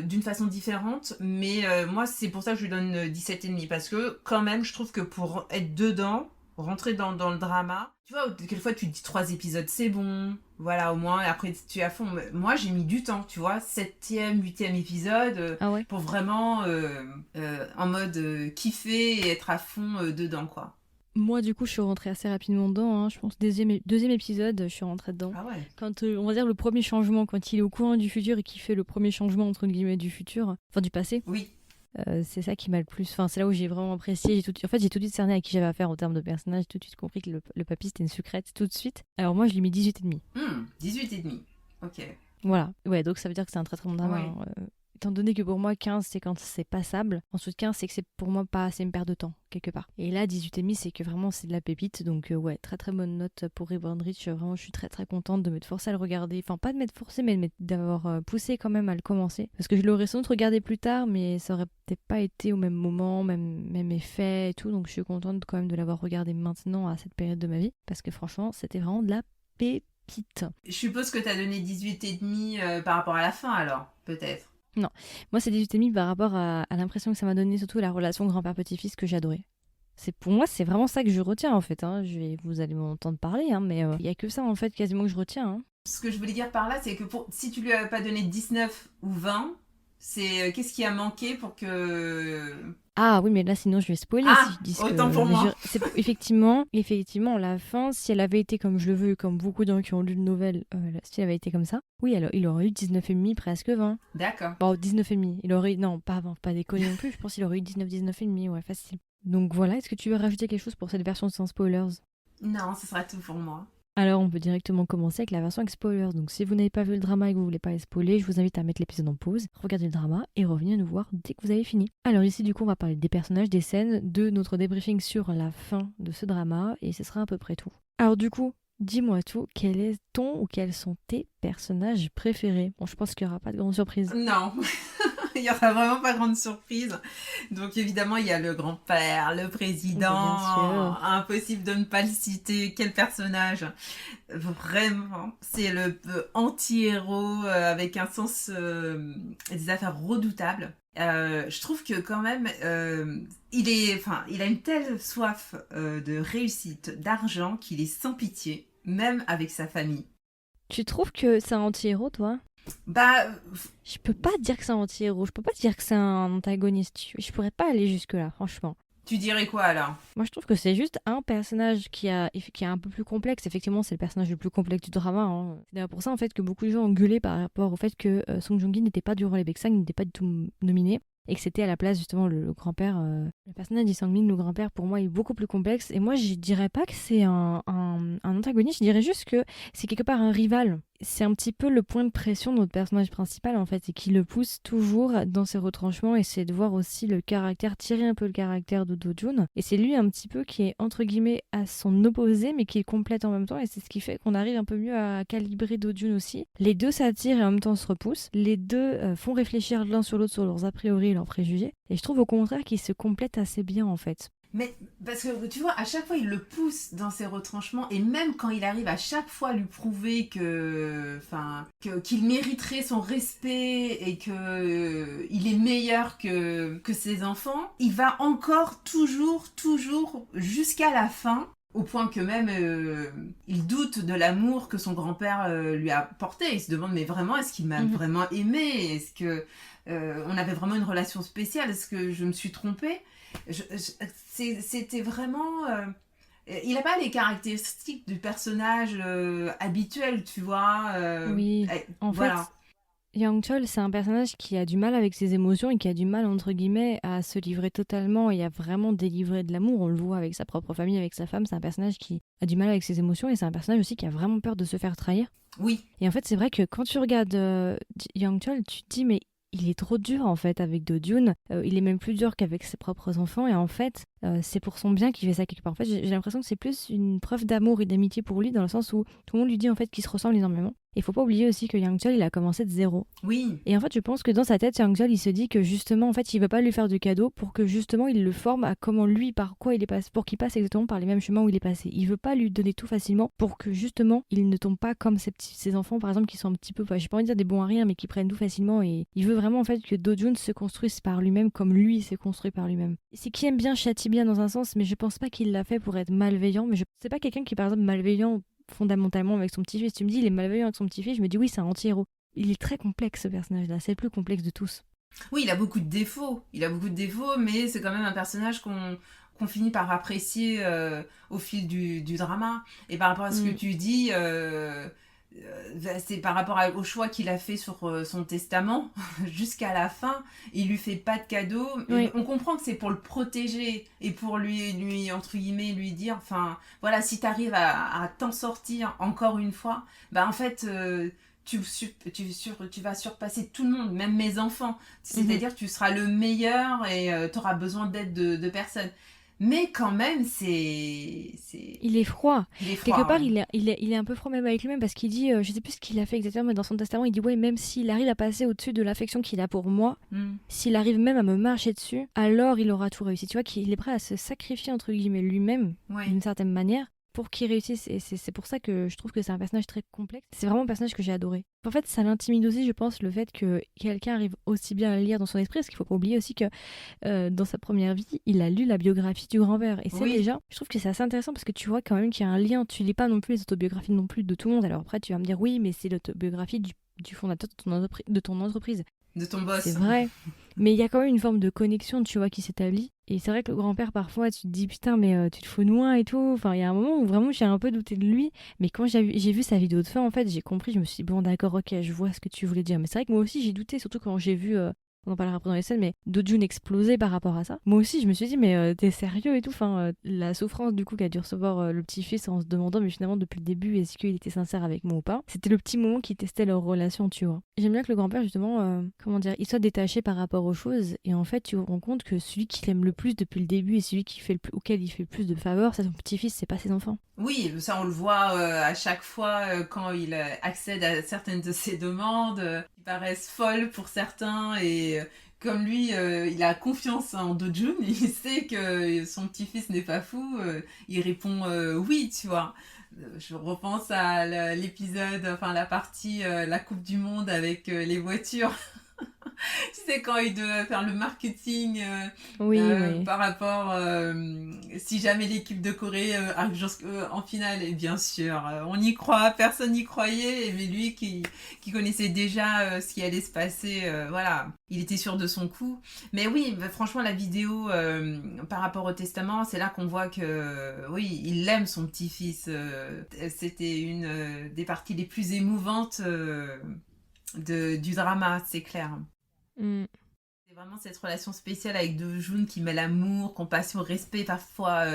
d'une façon différente. Mais moi, c'est pour ça que je lui donne 17,5, parce que quand même, je trouve que pour être dedans, rentrer dans le drama, tu vois, quelquefois tu te dis 3 épisodes c'est bon, voilà, au moins, et après tu es à fond. Moi, j'ai mis du temps, tu vois, 7e, 8e épisode, Ah ouais? pour vraiment en mode kiffer et être à fond dedans, quoi. Moi, du coup, je suis rentrée assez rapidement dedans. Je pense deuxième épisode, je suis rentrée dedans. Ah ouais. Quand, on va dire, le premier changement, quand il est au courant du futur et qu'il fait le premier changement, entre guillemets, du futur, enfin du passé. Oui. C'est ça qui m'a le plus... Enfin, c'est là où j'ai vraiment apprécié. En fait, j'ai tout de suite cerné à qui j'avais affaire en termes de personnage. J'ai tout de suite compris que le papy, c'était une sucrète, tout de suite. Alors moi, je lui ai mis 18,5. 18,5. Ok. Voilà. Ouais, donc ça veut dire que c'est un très très bon drama. Ouais. étant donné que pour moi 15 c'est quand c'est passable, en dessous de 15 c'est que c'est pour moi pas assez une perte de temps quelque part. Et là 18,5 c'est que vraiment c'est de la pépite, donc ouais, très très bonne note pour Reborn Rich. Vraiment je suis très très contente de m'être forcée à le regarder, enfin pas de m'être forcée mais d'avoir poussé quand même à le commencer, parce que je l'aurais sans doute regardé plus tard mais ça aurait peut-être pas été au même moment, même effet et tout, donc je suis contente quand même de l'avoir regardé maintenant à cette période de ma vie, parce que franchement c'était vraiment de la pépite. Je suppose que t'as donné 18,5 par rapport à la fin alors, peut-être. Non, moi c'est 18,5 par rapport à l'impression que ça m'a donné, surtout la relation grand-père-petit-fils que j'ai adorée. Pour moi, c'est vraiment ça que je retiens en fait. Hein. Vous allez m'entendre parler, hein, mais il y a que ça en fait quasiment que je retiens. Hein. Ce que je voulais dire par là, c'est que si tu lui avais pas donné 19 ou 20, c'est qu'est-ce qui a manqué pour que... Ah oui, mais là sinon je vais spoiler si Ah, je dis que... autant pour moi. Effectivement, la fin, si elle avait été comme je le veux, comme beaucoup de gens qui ont lu de nouvelles, si elle avait été comme ça, oui, alors il aurait eu 19,5, presque 20. D'accord. Bon, 19,5. Il aurait eu... Non, pas 20, pas déconner non plus. Je pense qu'il aurait eu 19,5, ouais, facile. Donc voilà, est-ce que tu veux rajouter quelque chose pour cette version sans spoilers? Non, ce sera tout pour moi. Alors on peut directement commencer avec la version avec spoilers. Donc si vous n'avez pas vu le drama et que vous voulez pas être spoiler, je vous invite à mettre l'épisode en pause, regarder le drama et revenir nous voir dès que vous avez fini. Alors ici du coup on va parler des personnages, des scènes, de notre débriefing sur la fin de ce drama et ce sera à peu près tout. Alors du coup, dis-moi tout, quel est ton ou quels sont tes personnages préférés? Bon, je pense qu'il n'y aura pas de grande surprise. Non, il n'y aura vraiment pas grande surprise. Donc évidemment, il y a le grand-père, le président. Bien sûr. Impossible de ne pas le citer. Quel personnage. Vraiment, c'est le anti-héros avec un sens des affaires redoutable. Je trouve que quand même, il a une telle soif de réussite, d'argent, qu'il est sans pitié, même avec sa famille. Tu trouves que c'est un anti-héros, toi? Bah, Je peux pas dire que c'est un anti-héros, je peux pas dire que c'est un antagoniste. Je pourrais pas aller jusque-là, franchement. tu dirais quoi alors? Moi, je trouve que c'est juste un personnage qui est un peu plus complexe. Effectivement, c'est le personnage le plus complexe du drama. Hein. C'est d'ailleurs pour ça, en fait, que beaucoup de gens ont gueulé par rapport au fait que Song Joong-ki n'était pas durant les Baeksang, n'était pas du tout nominé. Et que c'était à la place, justement, le grand-père. Le personnage d'Lee Sang-min, le grand-père, pour moi, est beaucoup plus complexe. Et moi, je dirais pas que c'est un antagoniste, je dirais juste que c'est quelque part un rival. C'est un petit peu le point de pression de notre personnage principal, en fait, et qui le pousse toujours dans ses retranchements. Et c'est de voir aussi le caractère, tirer un peu le caractère de Do-jun. Et c'est lui un petit peu qui est entre guillemets à son opposé mais qui est complète en même temps, et c'est ce qui fait qu'on arrive un peu mieux à calibrer Do-jun aussi. Les deux s'attirent et en même temps se repoussent. Les deux font réfléchir l'un sur l'autre sur leurs a priori et leurs préjugés, et je trouve au contraire qu'ils se complètent assez bien en fait. Mais parce que tu vois, à chaque fois il le pousse dans ses retranchements, et même quand il arrive à chaque fois à lui prouver qu'il mériterait son respect et que il est meilleur que ses enfants, il va encore toujours jusqu'à la fin. Au point que même il doute de l'amour que son grand-père lui a porté. Il se demande mais vraiment est-ce qu'il m'a vraiment aimé? Est-ce que on avait vraiment une relation spéciale? Est-ce que je me suis trompée? C'était vraiment... il n'a pas les caractéristiques du personnage habituel, tu vois. Oui, en voilà. fait, Yang Chol, c'est un personnage qui a du mal avec ses émotions et qui a du mal, entre guillemets, à se livrer totalement et à vraiment délivrer de l'amour. On le voit avec sa propre famille, avec sa femme. C'est un personnage qui a du mal avec ses émotions, et c'est un personnage aussi qui a vraiment peur de se faire trahir. Oui. Et en fait, c'est vrai que quand tu regardes Yang Chol, tu te dis, mais il est trop dur en fait avec Do-jun. Il est même plus dur qu'avec ses propres enfants, et en fait, c'est pour son bien qu'il fait ça quelque part. En fait, j'ai l'impression que c'est plus une preuve d'amour et d'amitié pour lui, dans le sens où tout le monde lui dit en fait qu'ils se ressemblent énormément. Et faut pas oublier aussi que Yang Chol, il a commencé de zéro. Oui. Et en fait, je pense que dans sa tête, Yang Chol, il se dit que justement, en fait, il veut pas lui faire de cadeaux pour que justement il le forme à comment lui, par quoi il est passé, pour qu'il passe exactement par les mêmes chemins où il est passé. Il veut pas lui donner tout facilement pour que justement il ne tombe pas comme ses enfants, par exemple, qui sont un petit peu, j'ai pas envie de dire des bons à rien, mais qui prennent tout facilement. Et il veut vraiment en fait que Do-jun se construise par lui-même comme lui s'est construit par lui-même. C'est qui aime bien châtie bien dans un sens, mais je pense pas qu'il l'a fait pour être malveillant. Mais c'est pas quelqu'un qui est par exemple malveillant fondamentalement avec son petit-fils. Tu me dis il est malveillant avec son petit-fils, je me dis oui, c'est un anti-héros. Il est très complexe ce personnage-là, c'est le plus complexe de tous. Oui, il a beaucoup de défauts. Mais c'est quand même un personnage qu'on finit par apprécier au fil du drama. Et par rapport à ce que tu dis, c'est par rapport au choix qu'il a fait sur son testament jusqu'à la fin. Il lui fait pas de cadeau. Oui. On comprend que c'est pour le protéger et pour lui entre guillemets lui dire, enfin voilà, si t'arrives à t'en sortir encore une fois, bah en fait tu vas surpasser tout le monde, même mes enfants. C'est-à-dire que tu seras le meilleur et tu auras besoin d'aide de personne. Mais quand même, Il est froid. il est froid. Quelque part, Ouais. il est un peu froid même avec lui-même parce qu'il dit, je sais plus ce qu'il a fait exactement, mais dans son testament, il dit ouais, même s'il arrive à passer au-dessus de l'affection qu'il a pour moi, s'il arrive même à me marcher dessus, alors il aura tout réussi. Tu vois qu'il est prêt à se sacrifier entre guillemets lui-même Ouais. d'une certaine manière pour qu'il réussisse. Et c'est pour ça que je trouve que c'est un personnage très complexe. C'est vraiment un personnage que j'ai adoré. En fait, ça l'intimide aussi, je pense, le fait que quelqu'un arrive aussi bien à le lire dans son esprit, parce qu'il faut pas oublier aussi que dans sa première vie, il a lu la biographie du grand-père. Et c'est Oui. déjà, je trouve que c'est assez intéressant parce que tu vois quand même qu'il y a un lien. Tu lis pas non plus les autobiographies non plus de tout le monde. Alors après, tu vas me dire oui, mais c'est l'autobiographie du fondateur de ton entreprise. De ton boss. C'est vrai. Mais il y a quand même une forme de connexion, tu vois, qui s'établit. Et c'est vrai que le grand-père, parfois, tu te dis, putain, mais tu te fous de moi et tout. Enfin, il y a un moment où vraiment j'ai un peu douté de lui. Mais quand j'ai vu sa vidéo de fin, en fait, j'ai compris. Je me suis dit, bon, d'accord, ok, je vois ce que tu voulais dire. Mais c'est vrai que moi aussi, j'ai douté, surtout quand j'ai vu, on en parlera après dans les scènes, mais Do-Jun exploser par rapport à ça. Moi aussi, je me suis dit, mais t'es sérieux et tout. Enfin, la souffrance du coup qu'a dû recevoir le petit-fils en se demandant, mais finalement, depuis le début, est-ce qu'il était sincère avec moi ou pas. C'était le petit moment qui testait leur relation, tu vois. J'aime bien que le grand-père, justement, comment dire, il soit détaché par rapport aux choses. Et en fait, tu te rends compte que celui qu'il aime le plus depuis le début et celui auquel il fait le plus de faveurs, c'est son petit-fils, c'est pas ses enfants. Oui, ça on le voit à chaque fois quand il accède à certaines de ses demandes, qui paraissent folles pour certains et comme lui, il a confiance en Do-Jun, il sait que son petit-fils n'est pas fou, il répond oui, tu vois. Je repense à l'épisode, enfin la partie, la Coupe du Monde avec les voitures. Tu sais, quand il doit faire le marketing Oui, oui. par rapport, si jamais l'équipe de Corée arrive jusqu'en finale, et bien sûr, on y croit, personne n'y croyait, mais lui qui connaissait déjà ce qui allait se passer, voilà, il était sûr de son coup. Mais oui, bah, franchement, la vidéo par rapport au testament, c'est là qu'on voit que, oui, il aime son petit-fils. C'était une des parties les plus émouvantes du drama, c'est clair. Mm. C'est vraiment cette relation spéciale avec Do-Jun qui met l'amour, compassion, respect, parfois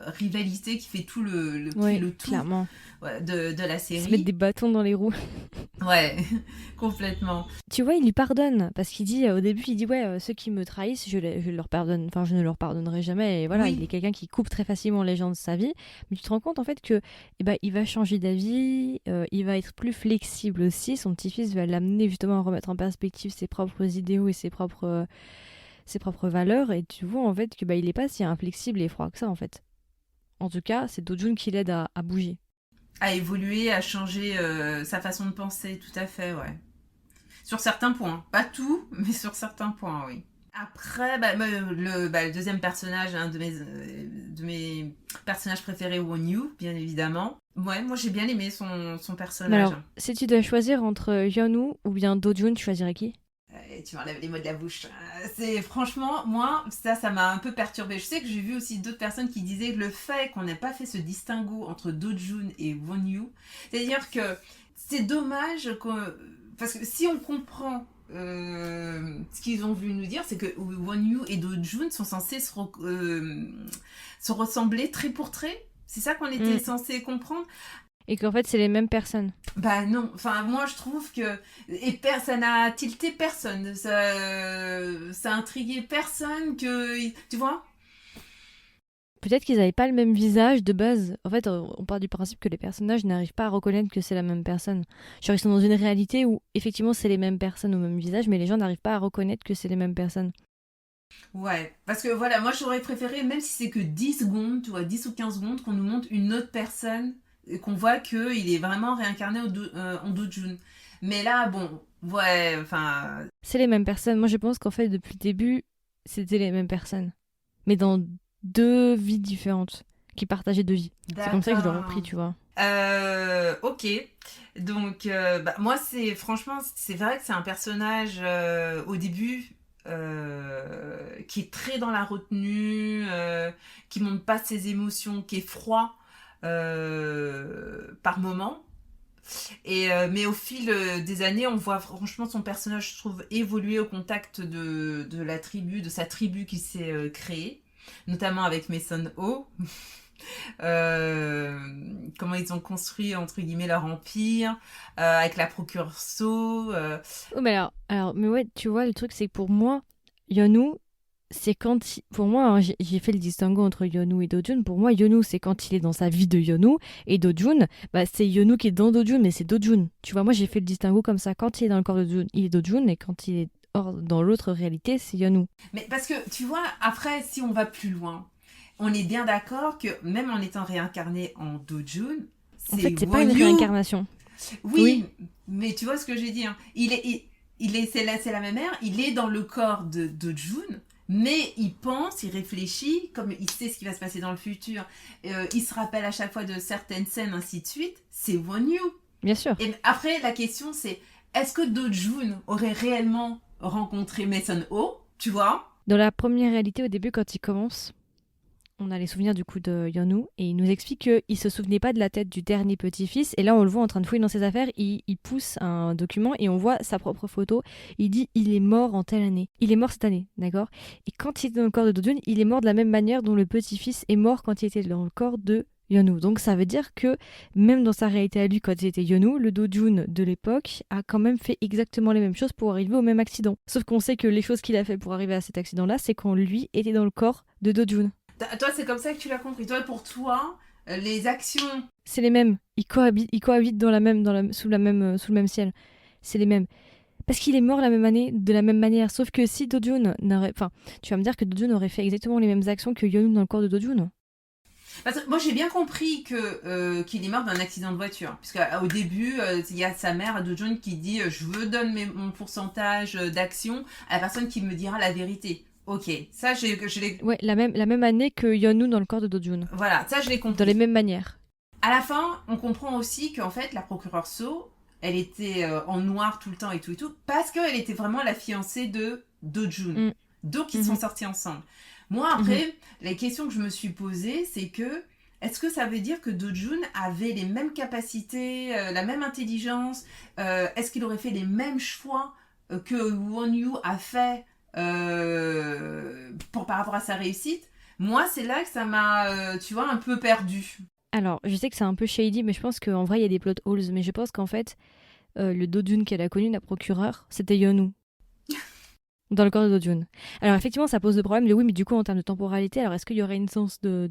rivalité, qui fait tout qui fait Oui, le tout clairement. de la Ils se mettent série. des bâtons dans les roues. Ouais, complètement. Tu vois, il lui pardonne parce qu'il dit au début, il dit ouais, ceux qui me trahissent, je leur pardonne, enfin je ne leur pardonnerai jamais. Et voilà, il est Oui, quelqu'un qui coupe très facilement les gens de sa vie. Mais tu te rends compte en fait que, eh ben, il va changer d'avis, il va être plus flexible aussi. Son petit-fils va l'amener justement à remettre en perspective ses propres idéaux et ses propres valeurs. Et tu vois en fait que bah il est pas si inflexible et froid que ça en fait. En tout cas, c'est Do-Jun qui l'aide à bouger. à évoluer, à changer sa façon de penser, tout à fait, ouais. Sur certains points. Pas tout, mais sur certains points, oui. Après, le deuxième personnage, un de mes personnages préférés, Won-Yu, bien évidemment. Ouais, moi j'ai bien aimé son Mais personnage. alors, si tu dois choisir entre Yeonwoo ou bien Do-Jun, tu choisirais qui? Tu m'enlèves les mots de la bouche. C'est franchement, moi, ça m'a un peu perturbée. Je sais que j'ai vu aussi d'autres personnes qui disaient que le fait qu'on n'ait pas fait ce distinguo entre Do-Jun et Won-Yu, c'est-à-dire que c'est dommage parce que si on comprend ce qu'ils ont voulu nous dire, c'est que Won-Yu et Do-Jun sont censés se ressembler trait pour trait. C'est ça qu'on était censé comprendre. Et qu'en fait, c'est les mêmes personnes. Bah non, enfin moi je trouve que ça n'a tilté personne, ça a intrigué personne que tu vois. Peut-être qu'ils n'avaient pas le même visage de base. En fait, on part du principe que les personnages n'arrivent pas à reconnaître que c'est la même personne. Genre, ils sont dans une réalité où, effectivement, c'est les mêmes personnes au même visage, mais les gens n'arrivent pas à reconnaître que c'est les mêmes personnes. Ouais, parce que voilà, moi j'aurais préféré, même si c'est que 10 secondes, tu vois, 10 ou 15 secondes, qu'on nous montre une autre personne et qu'on voit qu'il est vraiment réincarné en Do-Jun. Mais là, bon, ouais, enfin. C'est les mêmes personnes. Moi, je pense qu'en fait, depuis le début, c'était les mêmes personnes. Mais dans deux vies différentes, qui partageaient deux vies. C'est comme ça que je l'aurais D'accord. pris, tu vois. Ok. Donc, moi, franchement, c'est vrai que c'est un personnage au début qui est très dans la retenue, qui montre pas ses émotions, qui est froid par moment. Mais au fil des années, on voit franchement son personnage, je trouve, évoluer au contact de la tribu, de sa tribu qui s'est créée, notamment avec Mason Ho. euh, comment ils ont construit, entre guillemets, leur empire, avec la procureure So. Oh, mais mais ouais, tu vois, le truc, c'est que pour moi, Yonu, c'est quand. Pour moi, hein, j'ai fait le distinguo entre Yonu et Dojun. Pour moi, Yonu, c'est quand il est dans sa vie de Yonu. Et Dojun, bah, c'est Yonu qui est dans Dojun, mais c'est Dojun. Tu vois, moi, j'ai fait le distinguo comme ça. Quand il est dans le corps de Dojun, il est Dojun. Et quand il est hors, dans l'autre réalité, c'est Yonu. Mais parce que, tu vois, après, si on va plus loin, on est bien d'accord que même en étant réincarné en Dojun, En c'est fait, c'est pas une Wonyu. réincarnation. Oui, Oui, mais tu vois ce que j'ai dit, hein. C'est la même ère, il est dans le corps de June, mais il pense, il réfléchit, comme il sait ce qui va se passer dans le futur, il se rappelle à chaque fois de certaines scènes, ainsi de suite, c'est Wonyu. bien sûr. Et après, la question c'est, est-ce que Do-jun aurait réellement rencontré Mason Ho, tu vois? Dans la première réalité, au début, quand il commence, on a les souvenirs du coup de Yonu et il nous explique qu'il se souvenait pas de la tête du dernier petit-fils et là on le voit en train de fouiller dans ses affaires, il pousse un document et on voit sa propre photo, il dit il est mort en telle année, il est mort cette année, d'accord? Et quand il est dans le corps de Dodun, il est mort de la même manière dont le petit-fils est mort quand il était dans le corps de Yonu. Donc ça veut dire que même dans sa réalité à lui quand il était Yonu, le Dojun de l'époque a quand même fait exactement les mêmes choses pour arriver au même accident. Sauf qu'on sait que les choses qu'il a fait pour arriver à cet accident-là, c'est quand lui était dans le corps de Dojun. Toi, c'est comme ça que tu l'as compris. Toi, pour toi, les actions... C'est les mêmes. Ils cohabitent sous le même ciel. C'est les mêmes. Parce qu'il est mort la même année, de la même manière. Sauf que si Dojun n'aurait... Enfin, tu vas me dire que Dojun aurait fait exactement les mêmes actions que Yonu dans le corps de Dojun. Parce que moi, j'ai bien compris qu'il est mort d'un accident de voiture. Puisqu'au début, il y a sa mère, Do-jun, qui dit je veux donner mon pourcentage d'action à la personne qui me dira la vérité. Ok, ça, je l'ai... Ouais, la même année que Yonu dans le corps de Dojun. Voilà, ça, je l'ai Dans les compris. mêmes manières. À la fin, on comprend aussi qu'en fait, la procureure So, elle était en noir tout le temps et tout, parce qu'elle était vraiment la fiancée de Do-jun. Mm. Donc, ils sont Mhm. sortis ensemble. Moi, Mhm. après, la question que je me suis posée, c'est que est-ce que ça veut dire que Do-jun avait les mêmes capacités, la même intelligence, est-ce qu'il aurait fait les mêmes choix que Won-yu a fait par rapport à sa réussite? Moi, c'est là que ça m'a, tu vois, un peu perdu. Alors, je sais que c'est un peu shady, mais je pense qu'en vrai, il y a des plot holes. Mais je pense qu'en fait, le Dojun qu'elle a connu, la procureure, c'était Yonu. Dans le corps de Dojun. Alors effectivement, ça pose le problème de oui, mais du coup, en termes de temporalité, alors est-ce qu'il y aurait une sens de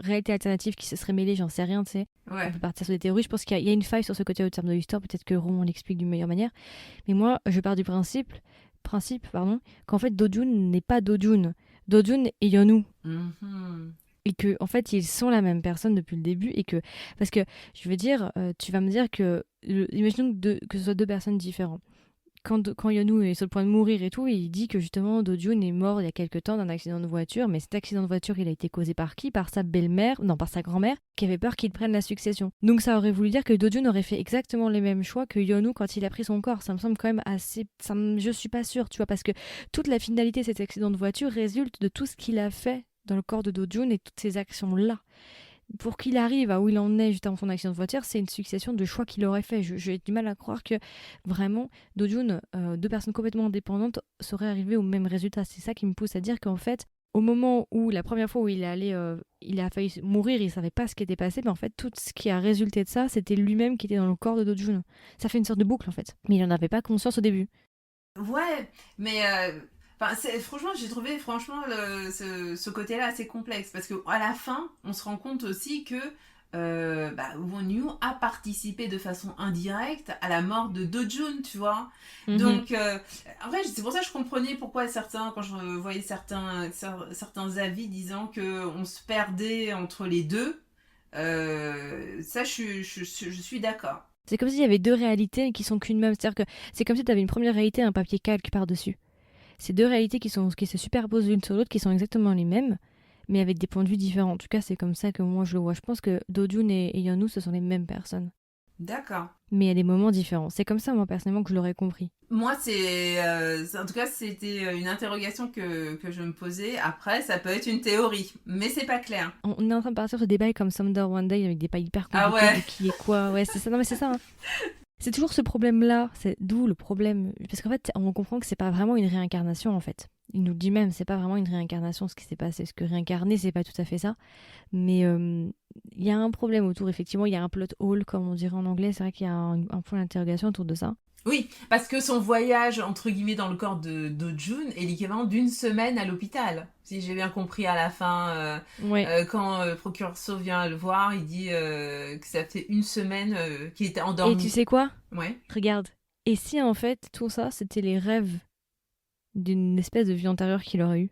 réalité alternative qui se serait mêlée? J'en sais rien, tu sais. On Ouais. peut partir sur des théories. Je pense qu'il y a une faille sur ce côté au terme de l'histoire. Peut-être que Roman l'explique d'une meilleure manière. Mais moi, je pars du principe, qu'en fait, Dojun n'est pas Dojun. Dojun est Yonu. Mhm. Et que, en fait, ils sont la même personne depuis le début. Et que, parce que, je veux dire, tu vas me dire que, imaginons que ce soit deux personnes différentes. Quand Yonu est sur le point de mourir et tout, il dit que justement Do-jun est mort il y a quelque temps d'un accident de voiture, mais cet accident de voiture, il a été causé par qui? Par sa belle-mère, non, par sa grand-mère, qui avait peur qu'il prenne la succession. Donc ça aurait voulu dire que Do-jun aurait fait exactement les mêmes choix que Yonu quand il a pris son corps. Ça me semble quand même assez... Je suis pas sûre, tu vois, parce que toute la finalité de cet accident de voiture résulte de tout ce qu'il a fait dans le corps de Do-jun et toutes ces actions-là. Pour qu'il arrive à où il en est juste avant son accident de voiture, c'est une succession de choix qu'il aurait fait. J'ai du mal à croire que vraiment Do-jun, deux personnes complètement indépendantes, seraient arrivées au même résultat. C'est ça qui me pousse à dire qu'en fait, au moment où la première fois où il est allé, il a failli mourir, il savait pas ce qui était passé, mais en fait tout ce qui a résulté de ça, c'était lui-même qui était dans le corps de Do-jun. Ça fait une sorte de boucle en fait, mais il en avait pas conscience au début. Ouais, mais franchement, j'ai trouvé franchement ce côté-là assez complexe parce que à la fin, on se rend compte aussi que Won Yu a participé de façon indirecte à la mort de Do-jun, tu vois. Mhm. Donc, en vrai, c'est pour ça que je comprenais pourquoi certains, quand je voyais certains avis disant que on se perdait entre les deux, ça, je suis d'accord. C'est comme s'il y avait deux réalités qui sont qu'une même. C'est-à-dire que c'est comme si tu avais une première réalité et un papier calque par-dessus. Ces deux réalités qui se superposent l'une sur l'autre, qui sont exactement les mêmes, mais avec des points de vue différents. En tout cas, c'est comme ça que moi je le vois. Je pense que Do-jun et Yeonu, ce sont les mêmes personnes, D'accord. mais à des moments différents. C'est comme ça, moi, personnellement, que je l'aurais compris. Moi, en tout cas, c'était une interrogation que je me posais. Après, ça peut être une théorie, mais c'est pas clair. On est en train de partir sur des bails comme Someday or One Day avec des bails hyper Ah compliqués ouais. de qui est quoi. Ouais, c'est ça. Non, mais c'est ça, hein. C'est toujours ce problème-là, c'est d'où le problème. Parce qu'en fait, on comprend que c'est pas vraiment une réincarnation, en fait. Il nous le dit même, c'est pas vraiment une réincarnation ce qui s'est passé. Parce que réincarner, c'est pas tout à fait ça. Mais il y a un problème autour, effectivement, il y a un plot hole, comme on dirait en anglais. C'est vrai qu'il y a un point d'interrogation autour de ça. Oui, parce que son voyage, entre guillemets, dans le corps de Do-jun est l'équivalent d'une semaine à l'hôpital. Si j'ai bien compris à la fin, Ouais. quand le procureur So vient le voir, il dit que ça fait une semaine qu'il était Et tu endormi. sais quoi? Ouais. Regarde. Et si, en fait, tout ça, c'était les rêves d'une espèce de vie antérieure qu'il aurait eu?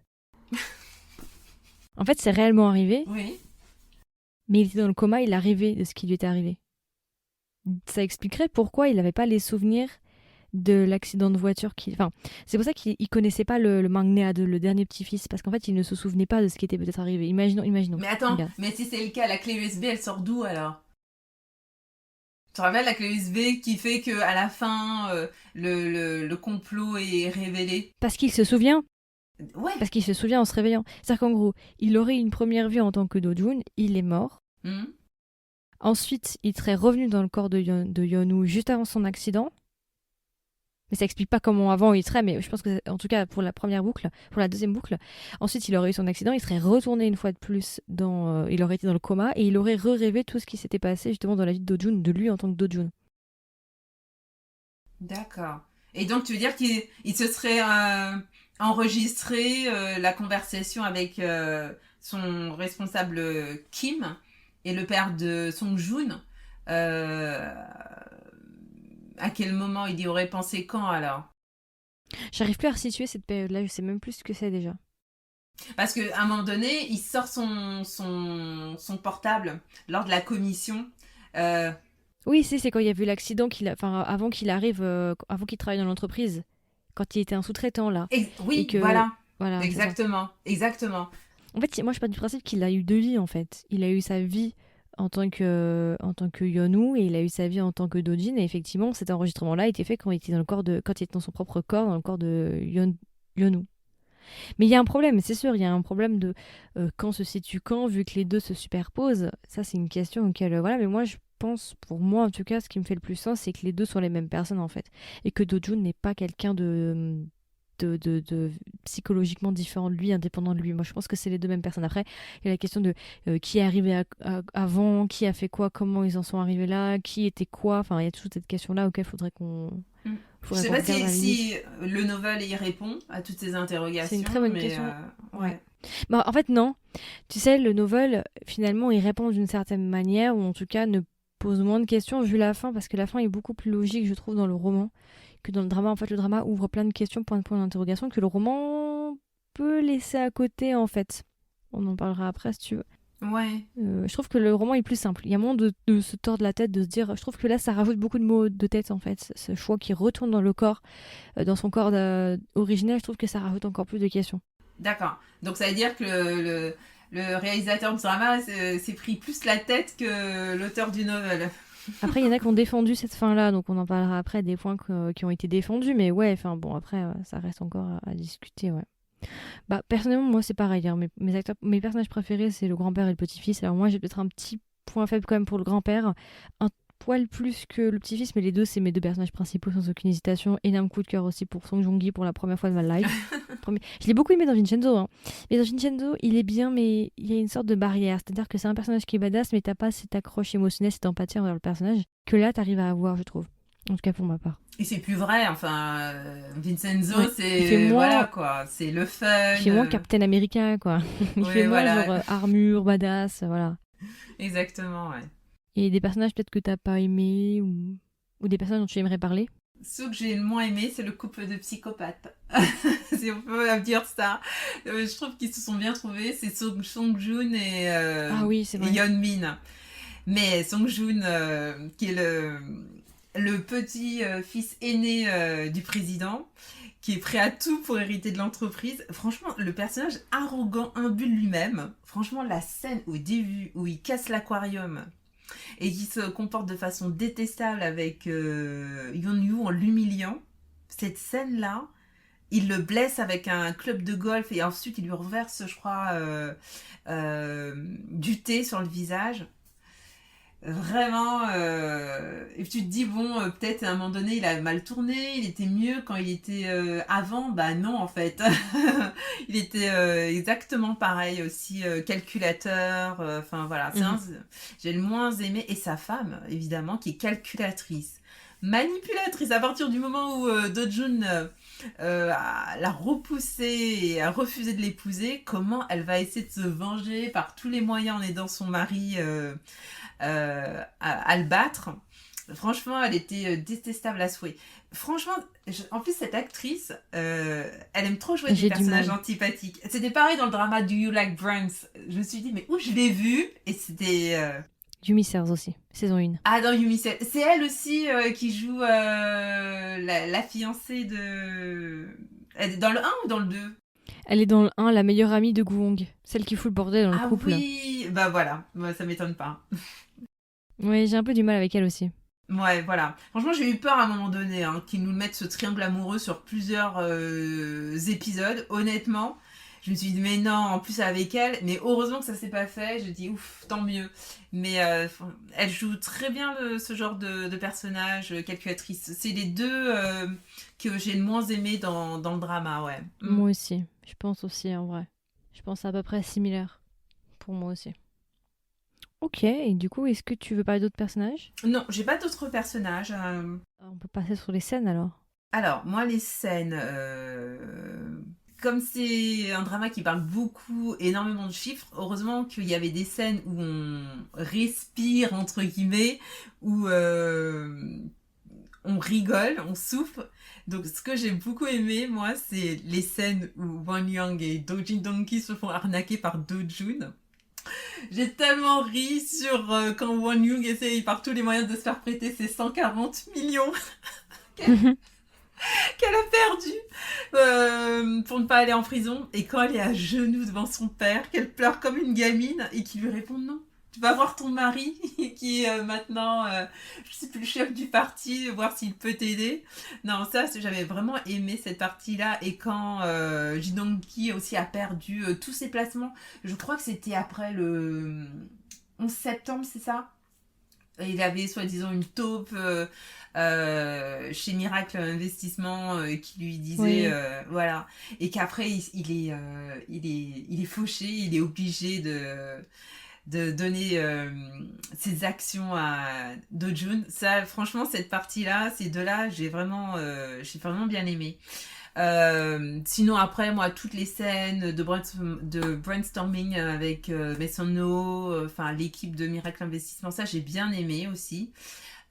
En fait, c'est réellement arrivé, Oui. mais il était dans le coma, il a rêvé de ce qui lui était arrivé. Ça expliquerait pourquoi il n'avait pas les souvenirs de l'accident de voiture qu'il... Enfin, c'est pour ça qu'il connaissait pas le Magnéade, le dernier petit-fils, parce qu'en fait, il ne se souvenait pas de ce qui était peut-être arrivé. Imaginons. Mais attends, Regarde. mais si c'est le cas, la clé USB, elle sort d'où alors? Tu te rappelles la clé USB qui fait que à la fin, le complot est révélé? Parce qu'il se souvient, Ouais. parce qu'il se souvient en se réveillant. C'est-à-dire qu'en gros, il aurait une première vie en tant que Do-jun, il est mort. Hmm. Ensuite, il serait revenu dans le corps de Yeonwoo juste avant son accident. Mais ça explique pas comment avant il serait, mais je pense que, en tout cas, pour la première boucle, pour la deuxième boucle, ensuite il aurait eu son accident, il serait retourné une fois de plus il aurait été dans le coma et il aurait rêvé tout ce qui s'était passé justement dans la vie de Do-jun, de lui en tant que Do-jun. D'accord. Et donc, tu veux dire qu'il se serait enregistré la conversation avec son responsable Kim et le père de Song-joon. euh, à quel moment il y aurait pensé quand alors? J'arrive plus à resituer cette période-là, je sais même plus ce que c'est déjà. Parce qu'à un moment donné, il sort son portable lors de la commission. Euh, Oui, c'est quand il y a eu l'accident enfin avant qu'il arrive, avant qu'il travaille dans l'entreprise, quand il était un sous-traitant là, et oui, que voilà. voilà, c'est ça. Exactement. Exactement. En fait, moi je pars du principe qu'il a eu deux vies en fait. Il a eu sa vie en tant que Yeonwoo et il a eu sa vie en tant que Dojin et effectivement cet enregistrement-là a été fait quand il était dans son propre corps, dans le corps de Yeonwoo. Mais il y a un problème, c'est sûr, il y a un problème de quand se situe quand, vu que les deux se superposent. Ça, c'est une question auquel. Voilà, mais moi, je pense, pour moi en tout cas, ce qui me fait le plus sens, c'est que les deux sont les mêmes personnes en fait. Et que Dojun n'est pas quelqu'un de psychologiquement différent de lui, indépendant de lui. Moi, je pense que c'est les deux mêmes personnes. Après, il y a la question de qui est arrivé avant, qui a fait quoi, comment ils en sont arrivés là, qui était quoi. Enfin, il y a toute cette question-là auquel Mm. Je faudrait sais qu'on pas regarde à la limite. si le novel y répond à toutes ces C'est une interrogations, très bonne mais question. Ouais. ouais. Bah, en fait, non. Tu sais, le novel, finalement, il répond d'une certaine manière, ou en tout cas ne pose moins de questions vu la fin, parce que la fin est beaucoup plus logique, je trouve, dans le roman que dans le drama. En fait, le drama ouvre plein de questions, plein de points d'interrogation que le roman peut laisser à côté, en fait. On en parlera après, si tu veux. Ouais. Je trouve que le roman est plus simple. Il y a moins de se tordre la tête, de se dire. Je trouve que là, ça rajoute beaucoup de mots de tête, en fait. Ce choix qui retourne dans le corps, dans son corps originel, je trouve que ça rajoute encore plus de questions. D'accord. Donc ça veut dire que le réalisateur du drama s'est pris plus la tête que l'auteur du novel. Après, il y en a qui ont défendu cette fin-là, donc on en parlera après des points qui ont été défendus, mais ouais, enfin bon, après, ça reste encore à discuter, ouais. Bah, personnellement, moi, c'est pareil, hein, mes personnages préférés, c'est le grand-père et le petit-fils. Alors moi, j'ai peut-être un petit point faible quand même pour le grand-père, un poil plus que le petit-fils, mais les deux, c'est mes deux personnages principaux sans aucune hésitation. Énorme coup de cœur aussi pour Song Joong-gi pour la première fois de ma life. Je l'ai beaucoup aimé dans Vincenzo, hein. Mais dans Vincenzo, il est bien, mais il y a une sorte de barrière. C'est-à-dire que c'est un personnage qui est badass, mais t'as pas cette accroche émotionnelle, cette empathie envers le personnage que là, t'arrives à avoir, je trouve. En tout cas pour ma part. Et c'est plus vrai, enfin, Vincenzo, Ouais. Il fait c'est, voilà moins, quoi, c'est le fun. il fait moins Captain America, quoi. Il fait Ouais, moins voilà, genre armure, badass, voilà. exactement, ouais. Et des personnages peut-être que t'as pas aimé ou des personnages dont tu aimerais parler. Ce que j'ai le moins aimé, c'est le couple de psychopathes. Si on peut dire ça. Je trouve qu'ils se sont bien trouvés. C'est Song-joon Ah oui, c'est et vrai. Yeon-min. Mais Song-joon, qui est le petit fils aîné du président, qui est prêt à tout pour hériter de l'entreprise. Franchement, le personnage arrogant, imbu de lui-même. Franchement, la scène au début où il casse l'aquarium et qui se comporte de façon détestable avec Yeon-yu en l'humiliant. Cette scène-là, il le blesse avec un club de golf et ensuite il lui reverse, je crois, du thé sur le visage. Vraiment, et tu te dis, bon, peut-être à un moment donné, il a mal tourné, il était mieux quand il était avant. Bah non, en fait. Il était exactement pareil aussi, calculateur. Enfin, voilà, Mhm. j'ai le moins aimé. Et sa femme, évidemment, qui est calculatrice. Manipulatrice, à partir du moment où Do-jun l'a repoussé et a refusé de l'épouser, comment elle va essayer de se venger par tous les moyens en aidant son mari à le battre. Franchement, elle était détestable à souhait. Franchement, en plus, cette actrice, elle aime trop jouer des J'ai du personnages mal. antipathiques. C'était pareil dans le drama Do You Like Brains. Je me suis dit, mais où je l'ai vu? Et c'était... Yumi Stars aussi, saison 1. Ah, dans Yumi, c'est elle aussi qui joue la fiancée de... Elle est dans le un ou dans le 2? Elle est dans le 1, la meilleure amie de Guong, celle qui fout le bordel dans le Ah couple. oui, bah voilà, moi, ça m'étonne pas. Ouais, j'ai un peu du mal avec elle aussi. Ouais, voilà. Franchement, j'ai eu peur à un moment donné hein, qu'ils nous mettent ce triangle amoureux sur plusieurs épisodes. Honnêtement, je me suis dit, mais non, en plus avec elle. Mais heureusement que ça s'est pas fait. Je dis, ouf, tant mieux. Mais elle joue très bien ce genre de personnage, calculatrice. C'est les deux que j'ai le moins aimé dans le drama, ouais. Mm. Moi aussi, je pense aussi en vrai. Je pense à peu près similaire pour moi aussi. Ok, et du coup, est-ce que tu veux parler d'autres personnages? Non, j'ai pas d'autres personnages. On peut passer sur les scènes alors. Alors, moi, les scènes, comme c'est un drama qui parle beaucoup, énormément de chiffres, heureusement qu'il y avait des scènes où on respire, entre guillemets, où on rigole, on souffle. Donc, ce que j'ai beaucoup aimé, moi, c'est les scènes où Won Young et Dojin Donkey se font arnaquer par Do-jun. J'ai tellement ri sur quand Won Young essaye par tous les moyens de se faire prêter ses 140 millions qu'elle a perdu pour ne pas aller en prison. Et quand elle est à genoux devant son père, qu'elle pleure comme une gamine et qu'il lui répond non. Tu vas voir ton mari qui est maintenant, je sais plus, le chef du parti, voir s'il peut t'aider. Non, ça, j'avais vraiment aimé cette partie-là. Et quand Jinongki aussi a perdu tous ses placements, je crois que c'était après le 11 septembre, c'est ça? Il avait soi-disant une taupe chez Miracle Investissement qui lui disait Oui. voilà et qu'après il est fauché, il est obligé de donner ses actions à Do-jun. Ça, franchement, cette partie-là, ces deux-là, j'ai vraiment bien aimé. Sinon après moi toutes les scènes de brainstorming avec Mason No, enfin l'équipe de Miracle Investissement, ça j'ai bien aimé aussi.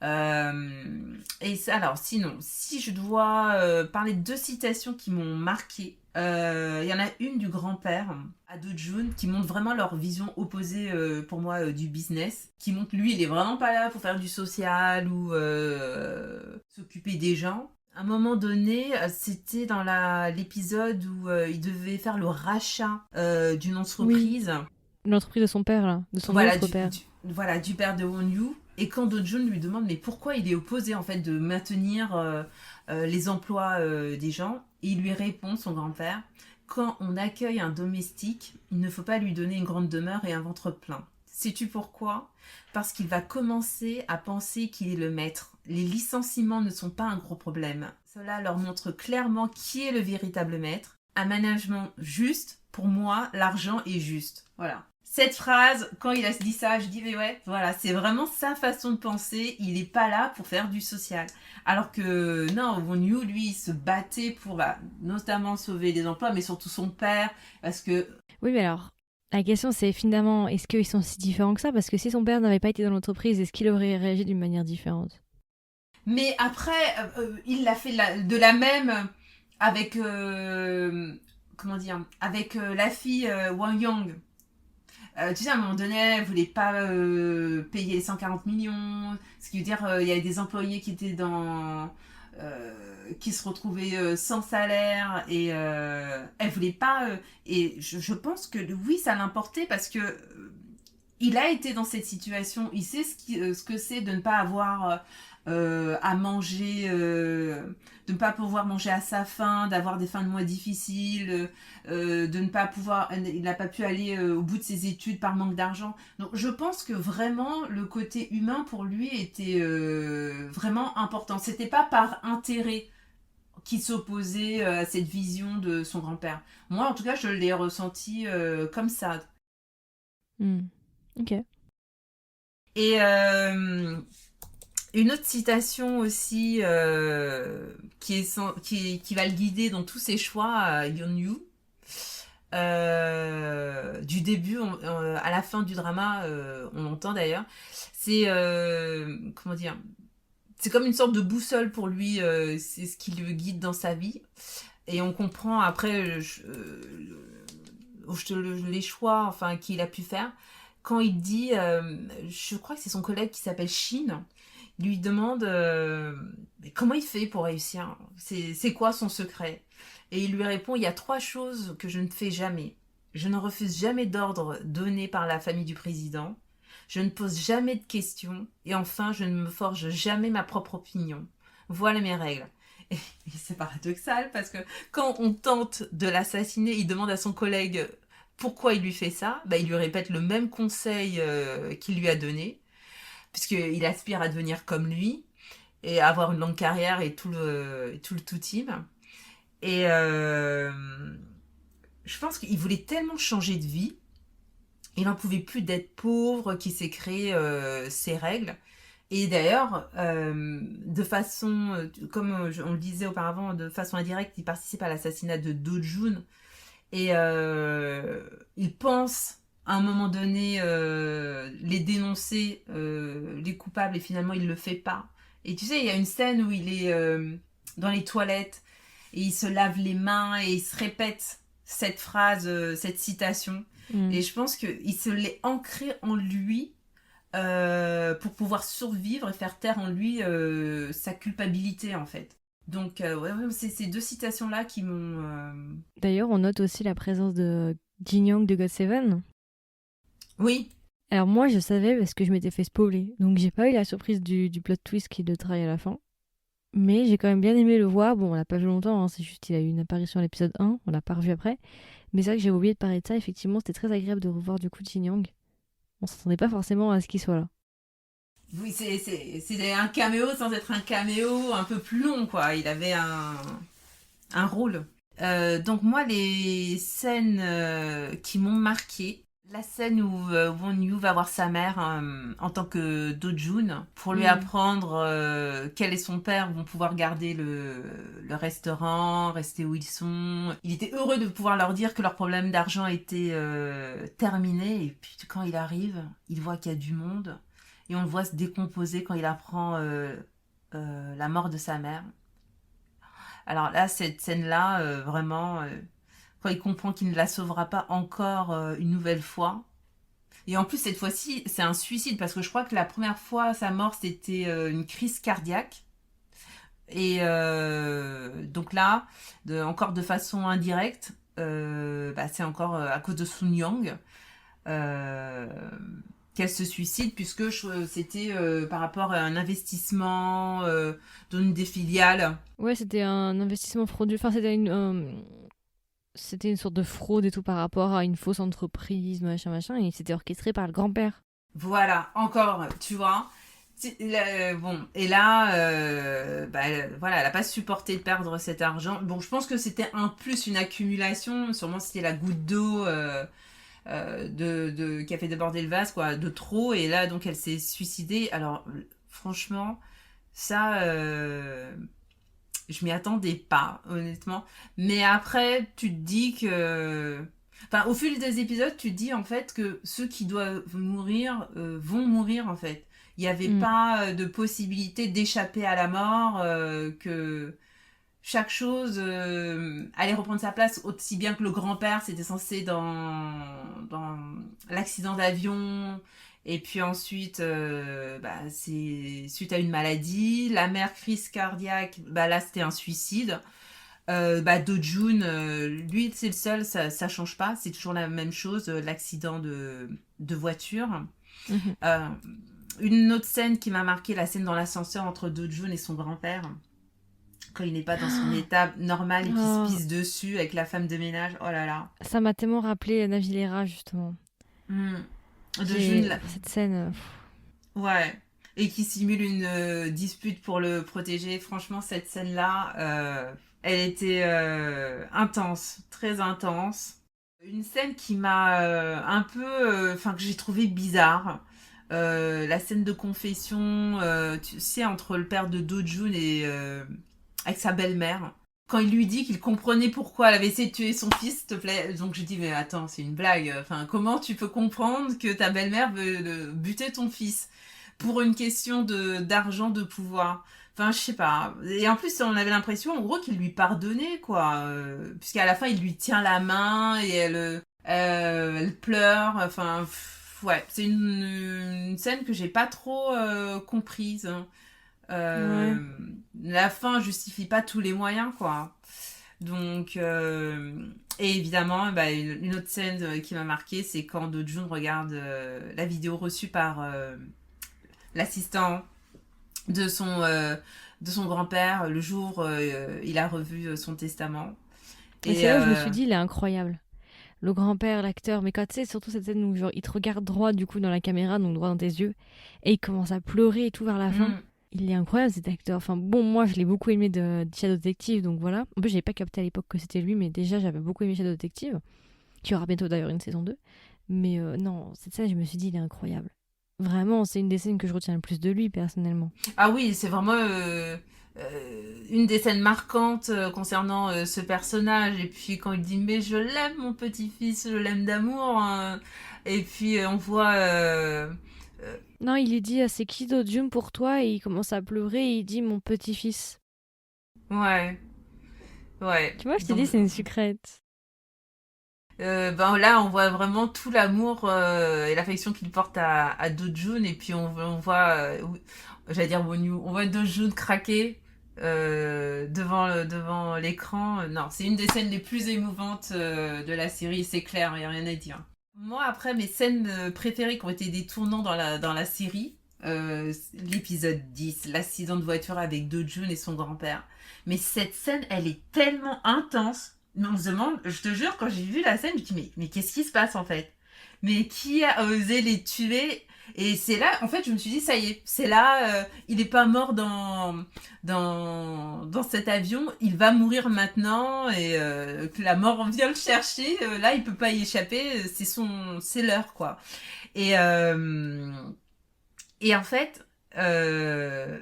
Et ça, alors sinon si je dois parler de deux citations qui m'ont marqué, il y en a une du grand-père à Do-jun qui montre vraiment leur vision opposée pour moi du business, qui montre lui il est vraiment pas là pour faire du social ou s'occuper des gens. À un moment donné, c'était dans l'épisode où il devait faire le rachat d'une Oui. entreprise. L'entreprise de son père, là, de son Voilà, autre père. voilà, du père de Won Yu. Et quand Do Jun lui demande mais pourquoi il est opposé en fait de maintenir les emplois des gens, et il lui répond, son grand-père, quand on accueille un domestique, il ne faut pas lui donner une grande demeure et un ventre plein. Sais-tu pourquoi? Parce qu'il va commencer à penser qu'il est le maître. Les licenciements ne sont pas un gros problème. Cela leur montre clairement qui est le véritable maître. Un management juste, pour moi, l'argent est juste. Voilà. Cette phrase, quand il a dit ça, je dis mais ouais, voilà, c'est vraiment sa façon de penser. Il n'est pas là pour faire du social. Alors que non, Won Yu, lui, il se battait pour notamment sauver les emplois, mais surtout son père, parce que Oui, mais alors, la question c'est finalement, est-ce qu'ils sont si différents que ça? Parce que si son père n'avait pas été dans l'entreprise, est-ce qu'il aurait réagi d'une manière différente? mais après, il l'a fait de la même avec comment dire, avec la fille Wang Yang. Tu sais, à un moment donné, elle voulait pas payer les 140 millions. Ce qui veut dire, il y avait des employés qui étaient qui se retrouvaient sans salaire et elle voulait pas. Et je pense que oui, ça l'importait parce que il a été dans cette situation, il sait ce que c'est de ne pas avoir à manger, de ne pas pouvoir manger à sa faim, d'avoir des fins de mois difficiles, de ne pas pouvoir, il n'a pas pu aller au bout de ses études par manque d'argent. Donc je pense que vraiment le côté humain pour lui était vraiment important. C'était pas par intérêt qui s'opposait à cette vision de son grand-père. Moi en tout cas je l'ai ressenti comme ça. Hmm. Ok. Et une autre citation aussi qui va le guider dans tous ses choix, Yeon Yu. Du début à la fin du drama, on l'entend d'ailleurs. C'est comment dire, c'est comme une sorte de boussole pour lui. C'est ce qui le guide dans sa vie. Et on comprend après les choix enfin qu'il a pu faire quand il dit, je crois que c'est son collègue qui s'appelle Shin, lui demande comment il fait pour réussir, c'est quoi son secret. Et il lui répond, il y a 3 choses que je ne fais jamais. Je ne refuse jamais d'ordre donné par la famille du président. Je ne pose jamais de questions. Et enfin, je ne me forge jamais ma propre opinion. Voilà mes règles. Et c'est paradoxal parce que quand on tente de l'assassiner, il demande à son collègue pourquoi il lui fait ça. Bah, il lui répète le même conseil qu'il lui a donné, puisqu'il aspire à devenir comme lui et à avoir une longue carrière et tout le tout team. Et je pense qu'il voulait tellement changer de vie, il n'en pouvait plus d'être pauvre, qu'il s'est créé ses règles. Et d'ailleurs, de façon, comme on le disait auparavant, de façon indirecte, il participe à l'assassinat de Do Jun. Et il pense à un moment donné les dénoncer, les coupables, et finalement il le fait pas. Et tu sais, il y a une scène où il est dans les toilettes et il se lave les mains et il se répète cette phrase, cette citation. Hmm. Et je pense qu'il se l'est ancré en lui pour pouvoir survivre et faire taire en lui sa culpabilité en fait. Donc ouais, c'est ces 2 citations-là qui m'ont... D'ailleurs, on note aussi la présence de Jin Young de GOT7. Oui, Alors moi, je savais parce que je m'étais fait spoiler. Donc j'ai pas eu la surprise du plot twist qui le trahit à la fin. Mais j'ai quand même bien aimé le voir. Bon, on l'a pas vu longtemps, hein, c'est juste il a eu une apparition à l'épisode 1, on l'a pas revu après. Mais c'est vrai que j'ai oublié de parler de ça. Effectivement, c'était très agréable de revoir du coup Jin Young. On s'attendait pas forcément à ce qu'il soit là. oui, c'est un caméo sans être un caméo un peu plus long, quoi. Il avait un rôle. Donc moi, les scènes qui m'ont marqué, la scène où Won Yu va voir sa mère en tant que Do-jun pour lui Hmm. apprendre quel est son père, vont pouvoir garder le restaurant, rester où ils sont. Il était heureux de pouvoir leur dire que leur problème d'argent était terminé. Et puis quand il arrive, il voit qu'il y a du monde et on le voit se décomposer quand il apprend la mort de sa mère. Alors là, cette scène-là, vraiment, quand il comprend qu'il ne la sauvera pas encore une nouvelle fois. Et en plus, cette fois-ci, c'est un suicide, parce que je crois que la première fois, sa mort, c'était une crise cardiaque. Et donc là, encore de façon indirecte, bah, c'est encore à cause de Sun Yang euh, qu'elle se suicide, puisque c'était par rapport à un investissement d'une des filiales. Ouais, c'était un investissement frauduleux. Enfin, c'était une sorte de fraude et tout par rapport à une fausse entreprise, machin, machin. Et c'était orchestré par le grand-père. Voilà, encore, tu vois. Bon, et là, bah, voilà, elle n'a pas supporté de perdre cet argent. Bon, je pense que c'était un plus une accumulation. Sûrement, c'était la goutte d'eau qui a fait déborder le vase, quoi, de trop. Et là, donc, elle s'est suicidée. Alors, franchement, ça, je m'y attendais pas, honnêtement. Mais après, tu te dis que... Enfin, au fil des épisodes, tu te dis en fait que ceux qui doivent mourir vont mourir en fait. Il n'y avait Hmm. pas de possibilité d'échapper à la mort, que chaque chose allait reprendre sa place, aussi bien que le grand-père, c'était censé dans l'accident d'avion. Et puis ensuite, bah, c'est suite à une maladie. La mère, crise cardiaque, bah, là, c'était un suicide. Do-jun, lui, c'est le seul, ça change pas. C'est toujours la même chose, l'accident de voiture. Mhm. Euh, une autre scène qui m'a marqué, la scène dans l'ascenseur entre Do-jun et son grand-père. Quand il n'est pas dans son état normal et qu'il se Oh, pisse dessus avec la femme de ménage. Oh là là. ça m'a tellement rappelé Navillera, justement. Hmm. Do-jun, J'ai cette scène. ouais. Et qui simule une dispute pour le protéger. Franchement, cette scène-là, elle était intense, très intense. Une scène qui m'a un peu, enfin que j'ai trouvé bizarre. La scène de confession, tu sais, entre le père de Do-jun et avec sa belle-mère. Quand il lui dit qu'il comprenait pourquoi elle avait essayé de tuer son fils, s'il te plaît. Donc je dis, mais attends, c'est une blague. Enfin, comment tu peux comprendre que ta belle-mère veut buter ton fils pour une question d'argent, de pouvoir? Enfin, je sais pas. Et en plus, on avait l'impression, en gros, qu'il lui pardonnait, quoi. Puisqu'à la fin, il lui tient la main et elle pleure. Enfin, ouais, c'est une scène que j'ai pas trop comprise. Ouais. Euh, la fin justifie pas tous les moyens, quoi. Donc, et évidemment, bah, une autre scène qui m'a marqué, c'est quand Do-jun regarde la vidéo reçue par l'assistant de de son grand-père le jour il a revu son testament. Et Et c'est là où je me suis dit, il est incroyable. Le grand-père, l'acteur, mais quand tu sais, surtout cette scène où genre, il te regarde droit du coup dans la caméra, donc droit dans tes yeux, et il commence à pleurer et tout vers la fin. mm, Il est incroyable cet acteur. Enfin bon, moi je l'ai beaucoup aimé de Shadow Detective, donc voilà. En plus, j'avais pas capté à l'époque que c'était lui, mais déjà j'avais beaucoup aimé Shadow Detective, qui aura bientôt d'ailleurs une saison 2. Mais non, cette scène, je me suis dit, il est incroyable. Vraiment, c'est une des scènes que je retiens le plus de lui personnellement. ah oui, c'est vraiment une des scènes marquantes concernant ce personnage. Et puis quand il dit mais je l'aime mon petit-fils, je l'aime d'amour, hein. Et puis on voit euh, Non, il lui dit, ah, c'est qui Dojun pour toi? Et il commence à pleurer et il dit, mon petit-fils. ouais, ouais. Tu vois, je t'ai dit, Donc c'est une sucrète. ben là on voit vraiment tout l'amour et l'affection qu'il porte à Do-jun. Et puis on voit, j'allais dire Won-yu, on voit Do-jun craquer devant l'écran. Non, c'est une des scènes les plus émouvantes de la série, c'est clair, il n'y a rien à dire. Moi, après, mes scènes préférées qui ont été des tournants dans la série, l'épisode 10, l'accident de voiture avec Do-jun et son grand-père. Mais cette scène, elle est tellement intense. Mais on se demande, je te jure, quand j'ai vu la scène, je me dis, mais qu'est-ce qui se passe en fait? Mais qui a osé les tuer? Et c'est là, en fait, je me suis dit, ça y est, c'est là, il n'est pas mort dans cet avion, il va mourir maintenant et que la mort vient le chercher. Là, il peut pas y échapper, c'est l'heure, quoi. Et, euh, et en fait, euh,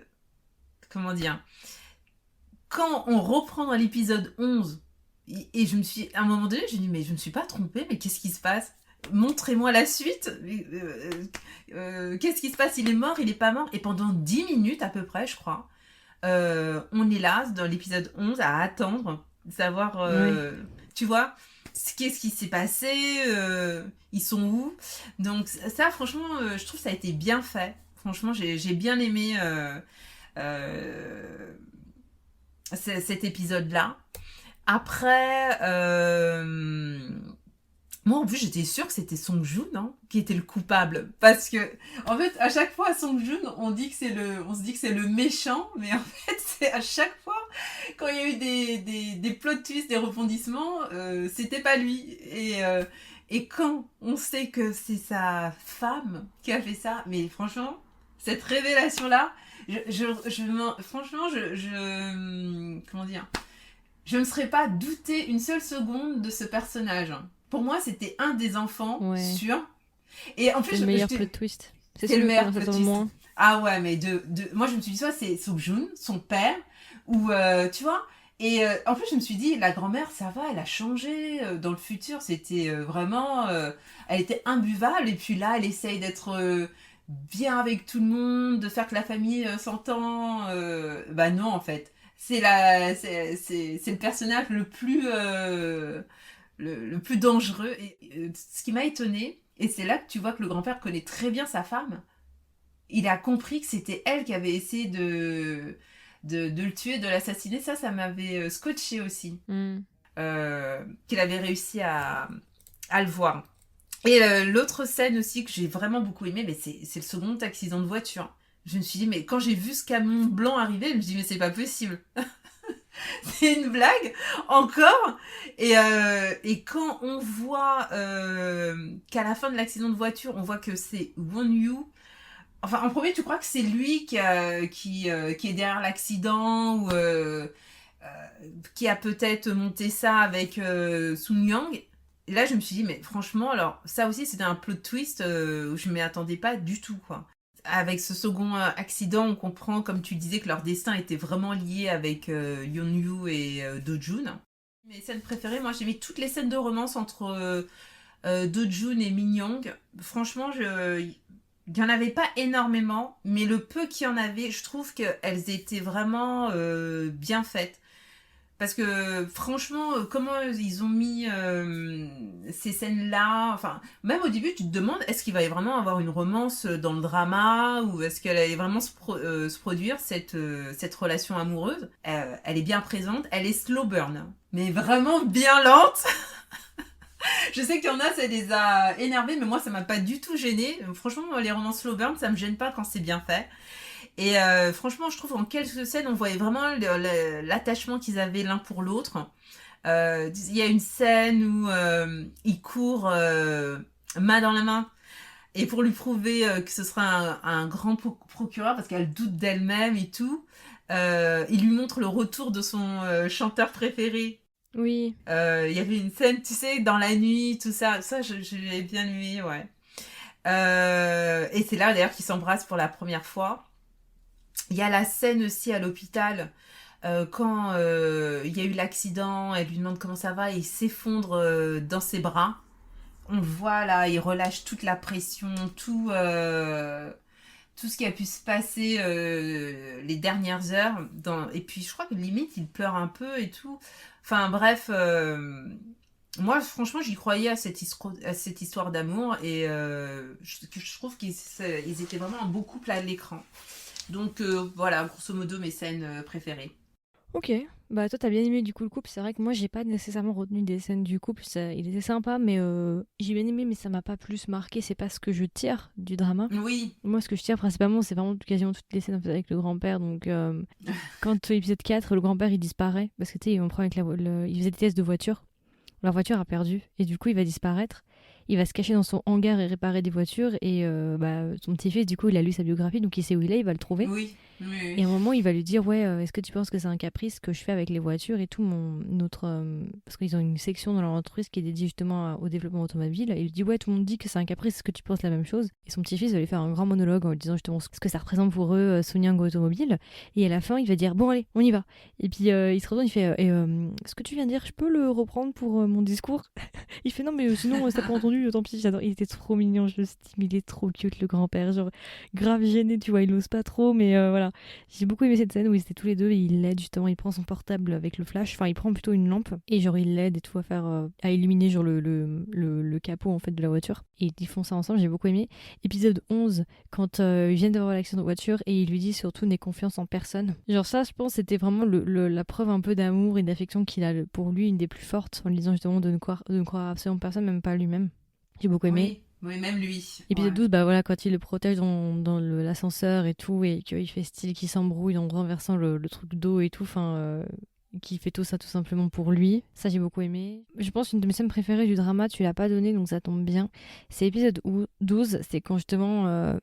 comment dire, quand on reprend dans l'épisode 11, et je me suis, à un moment donné, j'ai dit, mais je me suis pas trompée, mais qu'est-ce qui se passe? Montrez-moi la suite. Qu'est-ce qui se passe? Il est mort, il est pas mort? Et pendant 10 minutes à peu près, je crois, on est là, dans l'épisode 11, à attendre, savoir, Ouais. tu vois, qu'est-ce qui s'est passé, ils sont où. Donc ça, franchement, je trouve que ça a été bien fait. Franchement, j'ai bien aimé euh, cet épisode-là. Après, moi en plus j'étais sûre que c'était Song Joon, non, qui était le coupable, parce que en fait à chaque fois Song Joon on se dit que c'est le méchant, mais en fait c'est à chaque fois quand il y a eu des plot twists, des rebondissements, c'était pas lui. Et quand on sait que c'est sa femme qui a fait ça, mais franchement cette révélation là, franchement comment dire, je ne serais pas douté une seule seconde de ce personnage. Pour moi, c'était un des enfants, Ouais. sûr. Et en C'est plus, le meilleur plot twist. C'est c'est le celui auquel meilleur on plot s'attend le twist. moins. Ah ouais, mais moi, je me suis dit, soit c'est Soo-jun, son père, ou tu vois. Et en plus, je me suis dit, la grand-mère, ça va, elle a changé. Dans le futur, c'était vraiment. Elle était imbuvable. Et puis là, elle essaye d'être bien avec tout le monde, de faire que la famille s'entend. Bah non, en fait. C'est le personnage le plus le plus dangereux. Et ce qui m'a étonné, et c'est là que tu vois que le grand-père connaît très bien sa femme. Il a compris que c'était elle qui avait essayé de le tuer, de l'assassiner. Ça m'avait scotché aussi. Qu'il avait réussi à le voir. Et l'autre scène aussi que j'ai vraiment beaucoup aimé, mais c'est le second accident de voiture. Je me suis dit, mais quand j'ai vu ce camion blanc arriver, je me suis dit, mais c'est pas possible. C'est une blague, encore. Et quand on voit qu'à la fin de l'accident de voiture, on voit que c'est Won Yu. Enfin, en premier, tu crois que c'est lui qui est derrière l'accident ou qui a peut-être monté ça avec Sun Yang. Et là, je me suis dit, mais franchement, alors, ça aussi, c'était un plot twist où je ne m'y attendais pas du tout, quoi. Avec ce second accident, on comprend, comme tu disais, que leur destin était vraiment lié avec Yeon Yu et Do Jun. Mes scènes préférées, moi, j'ai mis toutes les scènes de romance entre Do Jun et Min Young. Franchement, il n'y en avait pas énormément, mais le peu qu'il y en avait, je trouve qu'elles étaient vraiment bien faites. Parce que franchement, comment ils ont mis ces scènes-là, enfin, même au début, tu te demandes, est-ce qu'il va vraiment avoir une romance dans le drama ou est-ce qu'elle allait vraiment se produire, cette relation amoureuse. Elle est bien présente, elle est slow burn, mais vraiment bien lente. Je sais qu'il y en a, ça les a énervés, mais moi, ça m'a pas du tout gêné. Franchement, les romances slow burn, ça me gêne pas quand c'est bien fait. Et franchement, je trouve en quelques scènes, on voyait vraiment l'attachement qu'ils avaient l'un pour l'autre. Il y a une scène où ils courent main dans la main. Et pour lui prouver que ce sera un grand procureur, parce qu'elle doute d'elle-même et tout, il lui montre le retour de son chanteur préféré. Oui. Il y avait une scène, tu sais, dans la nuit, tout ça. Ça, je l'ai bien aimé, ouais. Et c'est là, d'ailleurs, qu'ils s'embrassent pour la première fois. Il y a la scène aussi à l'hôpital quand il y a eu l'accident, elle lui demande comment ça va et il s'effondre dans ses bras. On le voit là, il relâche toute la pression, tout ce qui a pu se passer les dernières heures. Et puis je crois que limite il pleure un peu et tout. Enfin bref, moi franchement j'y croyais à cette histoire d'amour et je trouve qu'ils étaient vraiment un beau couple à l'écran. Donc voilà, grosso modo, mes scènes préférées. Ok, bah toi t'as bien aimé du coup le couple, c'est vrai que moi j'ai pas nécessairement retenu des scènes du couple, il était sympa mais j'ai bien aimé mais ça m'a pas plus marqué, c'est pas ce que je tire du drama. Oui. Moi ce que je tire principalement c'est vraiment quasiment toutes les scènes en fait, avec le grand-père, donc quand épisode 4 le grand-père il disparaît, parce que tu sais on prend avec il faisait des tests de voiture, leur voiture a perdu et du coup il va disparaître. Il va se cacher dans son hangar et réparer des voitures et son petit-fils du coup il a lu sa biographie donc il sait où il va le trouver. Oui. Et à un moment, il va lui dire, ouais, est-ce que tu penses que c'est un caprice que je fais avec les voitures et tout, parce qu'ils ont une section dans leur entreprise qui est dédiée justement au développement automobile. Et il lui dit, ouais, tout le monde dit que c'est un caprice, est-ce que tu penses la même chose? Et son petit-fils va lui faire un grand monologue en lui disant justement ce que ça représente pour eux, Sonia Automobile. Et à la fin, il va dire, bon, allez, on y va. Et puis il se retourne, il fait, ce que tu viens de dire, je peux le reprendre pour mon discours? Il fait, non, mais sinon, t'as pas entendu, tant pis, j'adore. Il était trop mignon, je le stime, il est trop cute, le grand-père. Genre, grave gêné, tu vois, il ose pas trop, mais voilà. J'ai beaucoup aimé cette scène où ils étaient tous les deux et il l'aide justement, il prend son portable avec le flash, enfin il prend plutôt une lampe et genre il l'aide et tout à faire à illuminer genre le capot en fait de la voiture et ils font ça ensemble, j'ai beaucoup aimé. Épisode 11 quand ils viennent d'avoir l'accident de voiture et il lui dit surtout n'aie confiance en personne. Genre ça je pense c'était vraiment la preuve un peu d'amour et d'affection qu'il a pour lui, une des plus fortes, en lui disant justement de ne croire absolument personne, même pas lui-même. J'ai beaucoup aimé. Oui, même lui. Épisode 12, bah voilà, quand il le protège dans l'ascenseur et tout, et qu'il fait style qu'il s'embrouille en renversant le truc d'eau et tout, enfin, qui fait tout ça tout simplement pour lui. Ça, j'ai beaucoup aimé. Je pense une de mes scènes préférées du drama, tu l'as pas donné, donc ça tombe bien. C'est épisode 12, c'est quand justement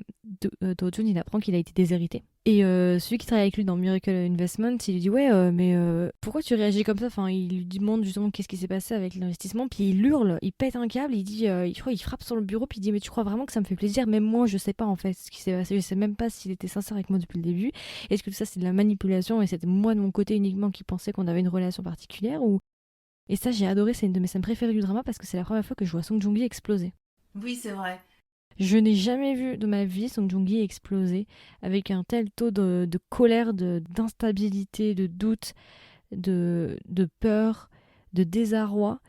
Do-jun, il apprend qu'il a été déshérité. Et celui qui travaille avec lui dans Miracle Investment, il lui dit ouais mais pourquoi tu réagis comme ça, enfin il lui demande justement qu'est-ce qui s'est passé avec l'investissement, puis il hurle, il pète un câble, il dit je crois il frappe sur le bureau puis il dit mais tu crois vraiment que ça me fait plaisir, même moi je sais pas en fait ce qui s'est passé, je sais même pas s'il était sincère avec moi depuis le début, est-ce que tout ça c'est de la manipulation et c'était moi de mon côté uniquement qui pensais qu'on avait une relation particulière ou... Et ça j'ai adoré, c'est une de mes scènes préférées du drama parce que c'est la première fois que je vois Song Joong-gi exploser. Oui, c'est vrai. Je n'ai jamais vu de ma vie Song Joong-gi exploser avec un tel taux de colère, d'instabilité, de doute, de peur, de désarroi.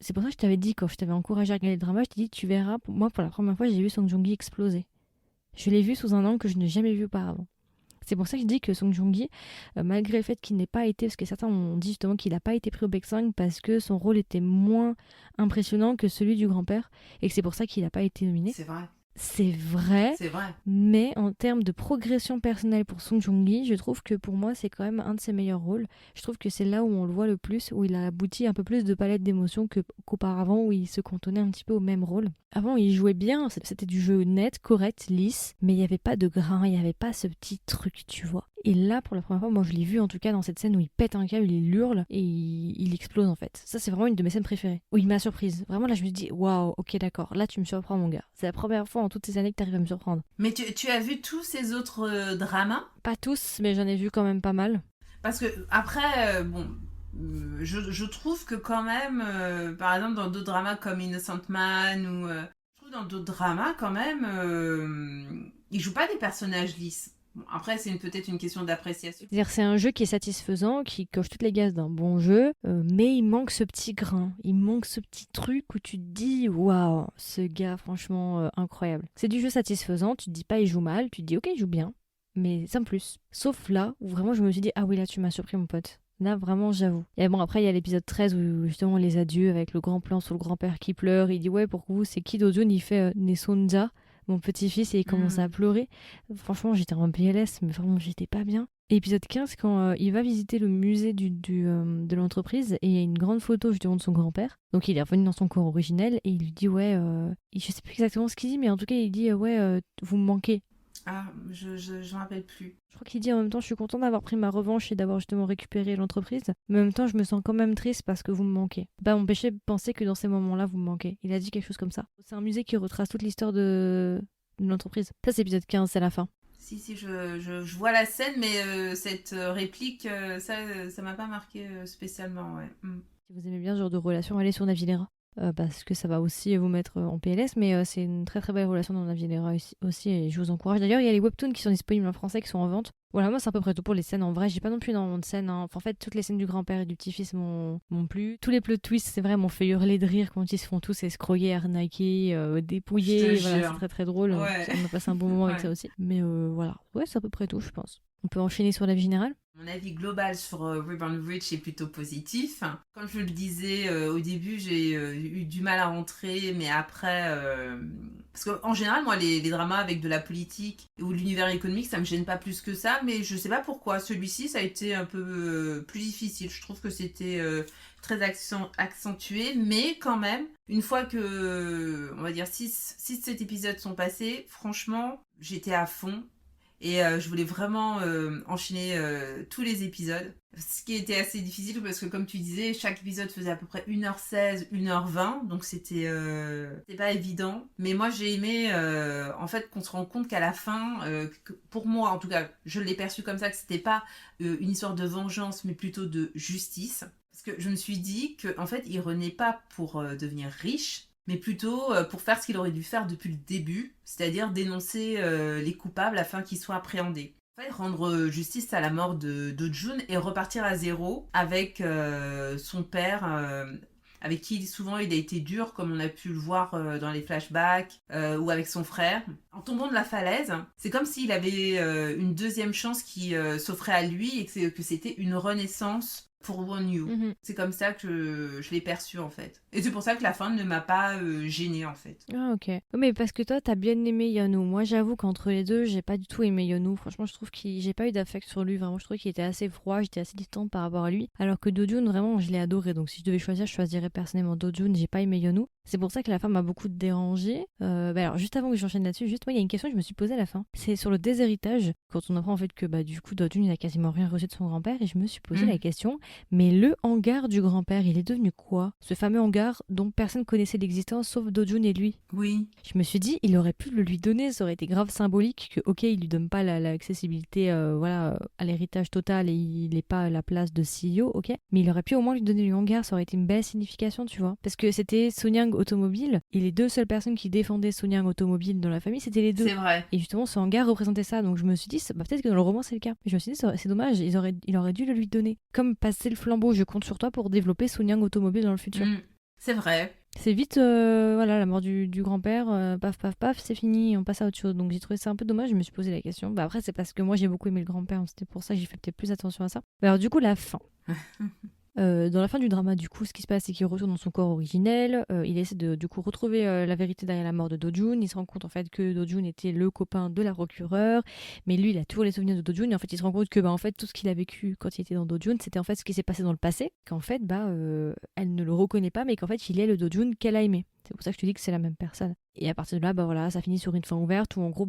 C'est pour ça que je t'avais dit, quand je t'avais encouragé à regarder le drama, je t'ai dit, tu verras, moi pour la première fois, j'ai vu Song Joong-gi exploser. Je l'ai vu sous un angle que je n'ai jamais vu auparavant. C'est pour ça que je dis que Song Joong-ki, malgré le fait qu'il n'ait pas été, parce que certains ont dit justement qu'il n'a pas été pris au Baeksang parce que son rôle était moins impressionnant que celui du grand-père, et que c'est pour ça qu'il n'a pas été nominé. C'est vrai. C'est vrai, C'est vrai. mais en termes de progression personnelle pour Song Joong-ki, je trouve que pour moi c'est quand même un de ses meilleurs rôles. Je trouve que c'est là où on le voit le plus, où il a abouti un peu plus de palette d'émotions qu'auparavant, où il se cantonnait un petit peu au même rôle. Avant il jouait bien, c'était du jeu net, correct, lisse, mais il n'y avait pas de grain, il n'y avait pas ce petit truc, tu vois. Et là, pour la première fois, moi je l'ai vu en tout cas dans cette scène où il pète un câble, il hurle et il explose en fait. Ça c'est vraiment une de mes scènes préférées, où il m'a surprise. Vraiment là je me dis, waouh, ok d'accord, là tu me surprends mon gars. C'est la première fois en toutes ces années que tu arrives à me surprendre. Mais tu as vu tous ces autres dramas? Pas tous, mais j'en ai vu quand même pas mal. Parce que après, je trouve que quand même, par exemple dans d'autres dramas comme Innocent Man ou je trouve dans d'autres dramas quand même, ils jouent pas des personnages lisses. Bon, après c'est peut-être une question d'appréciation. C'est-à-dire c'est un jeu qui est satisfaisant, qui coche toutes les cases d'un bon jeu, mais il manque ce petit grain, il manque ce petit truc où tu te dis waouh, ce gars franchement incroyable. C'est du jeu satisfaisant, tu te dis pas il joue mal, tu te dis ok il joue bien, mais sans plus. Sauf là où vraiment je me suis dit ah oui là tu m'as surpris mon pote. Là vraiment j'avoue. Et bon après il y a l'épisode 13 où justement les adieux avec le grand plan sur le grand-père qui pleure, il dit ouais pour vous c'est qui Do-jun, il fait Nesonja, mon petit-fils, et il commence à pleurer. Franchement j'étais en PLS mais vraiment j'étais pas bien. Et épisode 15 quand il va visiter le musée de l'entreprise et il y a une grande photo justement de son grand-père. Donc il est revenu dans son corps originel et il lui dit ouais, je sais plus exactement ce qu'il dit mais en tout cas il dit ouais vous me manquez. Ah, je m'en rappelle plus. Je crois qu'il dit en même temps je suis content d'avoir pris ma revanche et d'avoir justement récupéré l'entreprise, mais en même temps je me sens quand même triste parce que vous me manquez. Pas m'empêcher de penser que dans ces moments-là vous me manquez. Il a dit quelque chose comme ça. C'est un musée qui retrace toute l'histoire de l'entreprise. Ça c'est épisode 15, c'est la fin. Si, je vois la scène, mais cette réplique, ça m'a pas marqué spécialement, ouais. Si vous aimez bien ce genre de relation, allez sur Navilera. Parce que ça va aussi vous mettre en PLS, mais c'est une très très belle relation dans Navilera aussi et je vous encourage. D'ailleurs, il y a les webtoons qui sont disponibles en français qui sont en vente. Voilà, moi c'est à peu près tout pour les scènes. En vrai, j'ai pas non plus énormément de scènes. Hein. Enfin, en fait, toutes les scènes du grand-père et du petit-fils m'ont plu. Tous les plot twists, c'est vrai, m'ont fait hurler de rire quand ils se font tous escroquer, arnaquer, dépouiller. Voilà, c'est très très drôle. Ouais. On a passé un bon moment avec ça aussi. Mais voilà, ouais, c'est à peu près tout, je pense. On peut enchaîner sur la vie générale. Mon avis global sur Reborn Rich est plutôt positif. Comme je le disais au début, j'ai eu du mal à rentrer, mais après... Parce qu'en général, moi, les dramas avec de la politique ou de l'univers économique, ça me gêne pas plus que ça, mais je sais pas pourquoi. Celui-ci, ça a été un peu plus difficile. Je trouve que c'était très accentué, mais quand même, une fois que, on va dire, 6-7 épisodes sont passés, franchement, j'étais à fond. Et je voulais vraiment enchaîner tous les épisodes. Ce qui était assez difficile parce que comme tu disais, chaque épisode faisait à peu près 1h16, 1h20. Donc c'était pas évident. Mais moi j'ai aimé en fait qu'on se rend compte qu'à la fin, pour moi en tout cas, je l'ai perçu comme ça, que c'était pas une histoire de vengeance mais plutôt de justice. Parce que je me suis dit qu'en fait il renaît pas pour devenir riche, mais plutôt pour faire ce qu'il aurait dû faire depuis le début, c'est-à-dire dénoncer les coupables afin qu'ils soient appréhendés. En fait, rendre justice à la mort de Do-jun et repartir à zéro avec son père, avec qui souvent il a été dur, comme on a pu le voir dans les flashbacks, ou avec son frère. En tombant de la falaise, c'est comme s'il avait une deuxième chance qui s'offrait à lui et que c'était une renaissance pour Won Yu. C'est comme ça que je l'ai perçu en fait. Et c'est pour ça que la fin ne m'a pas gênée en fait. Ah ok. Mais parce que toi t'as bien aimé Yeonu. Moi j'avoue qu'entre les deux j'ai pas du tout aimé Yeonu. Franchement je trouve que j'ai pas eu d'affect sur lui. Vraiment je trouvais qu'il était assez froid, j'étais assez distante par rapport à lui. Alors que Do-jun vraiment je l'ai adoré. Donc si je devais choisir je choisirais personnellement Do-jun. J'ai pas aimé Yeonu. C'est pour ça que la fin m'a beaucoup dérangée. Alors juste avant que j'enchaîne là-dessus, juste moi il y a une question que je me suis posée à la fin. C'est sur le déshéritage. Quand on apprend en fait que du coup Do-jun il a quasiment rien reçu de son grand-père et je me suis posé la question. Mais le hangar du grand-père, il est devenu quoi? Ce fameux hangar dont personne connaissait l'existence sauf Do-jun et lui. Oui. Je me suis dit, il aurait pu le lui donner, ça aurait été grave symbolique que, ok, il lui donne pas l'accessibilité à l'héritage total et il n'est pas à la place de CEO, ok, mais il aurait pu au moins lui donner le hangar, ça aurait été une belle signification, tu vois. Parce que c'était Sonyang Automobile et les deux seules personnes qui défendaient Sonyang Automobile dans la famille, c'était les deux. C'est vrai. Et justement, ce hangar représentait ça, donc je me suis dit, peut-être que dans le roman c'est le cas. Et je me suis dit, c'est dommage, il aurait dû le lui donner. Comme passer le flambeau, je compte sur toi pour développer Sonyang Automobile dans le futur. C'est vrai. C'est vite, voilà, la mort du grand-père, paf, paf, paf, c'est fini, on passe à autre chose. Donc j'ai trouvé ça un peu dommage, je me suis posé la question. Bah après, c'est parce que moi j'ai beaucoup aimé le grand-père, c'était pour ça que j'ai fait peut-être plus attention à ça. Mais alors du coup, la fin. Dans la fin du drama, du coup, ce qui se passe, c'est qu'il retourne dans son corps originel. Il essaie de du coup retrouver la vérité derrière la mort de Do-jun. Il se rend compte en fait que Do-jun était le copain de la procureure, mais lui, il a toujours les souvenirs de Do-jun. Et en fait, il se rend compte que en fait, tout ce qu'il a vécu quand il était dans Do-jun, c'était en fait ce qui s'est passé dans le passé. Qu'en fait, elle ne le reconnaît pas, mais qu'en fait, il est le Do-jun qu'elle a aimé. C'est pour ça que je te dis que c'est la même personne. Et à partir de là, voilà, ça finit sur une fin ouverte où en gros,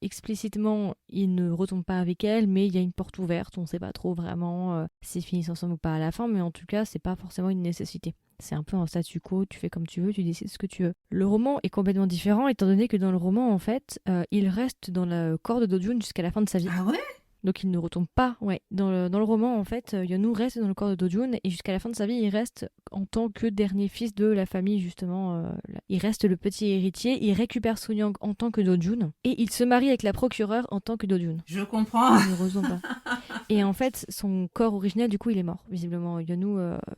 explicitement, il ne retourne pas avec elle, mais il y a une porte ouverte. On ne sait pas trop vraiment s'ils finissent ensemble ou pas à la fin, mais en tout cas, c'est pas forcément une nécessité. C'est un peu un statu quo, tu fais comme tu veux, tu décides ce que tu veux. Le roman est complètement différent, étant donné que dans le roman, en fait, il reste dans le corps de Do-jun jusqu'à la fin de sa vie. Ah ouais? Donc il ne retombe pas, ouais. Dans le roman, en fait, Yeonu reste dans le corps de Do-jun et jusqu'à la fin de sa vie, il reste en tant que dernier fils de la famille, justement. Il reste le petit héritier, il récupère Soo-young en tant que Do-jun et il se marie avec la procureure en tant que Do-jun. Je comprends. Il ne retombe pas. Et en fait, son corps originel, du coup, il est mort. Visiblement, Yeonu,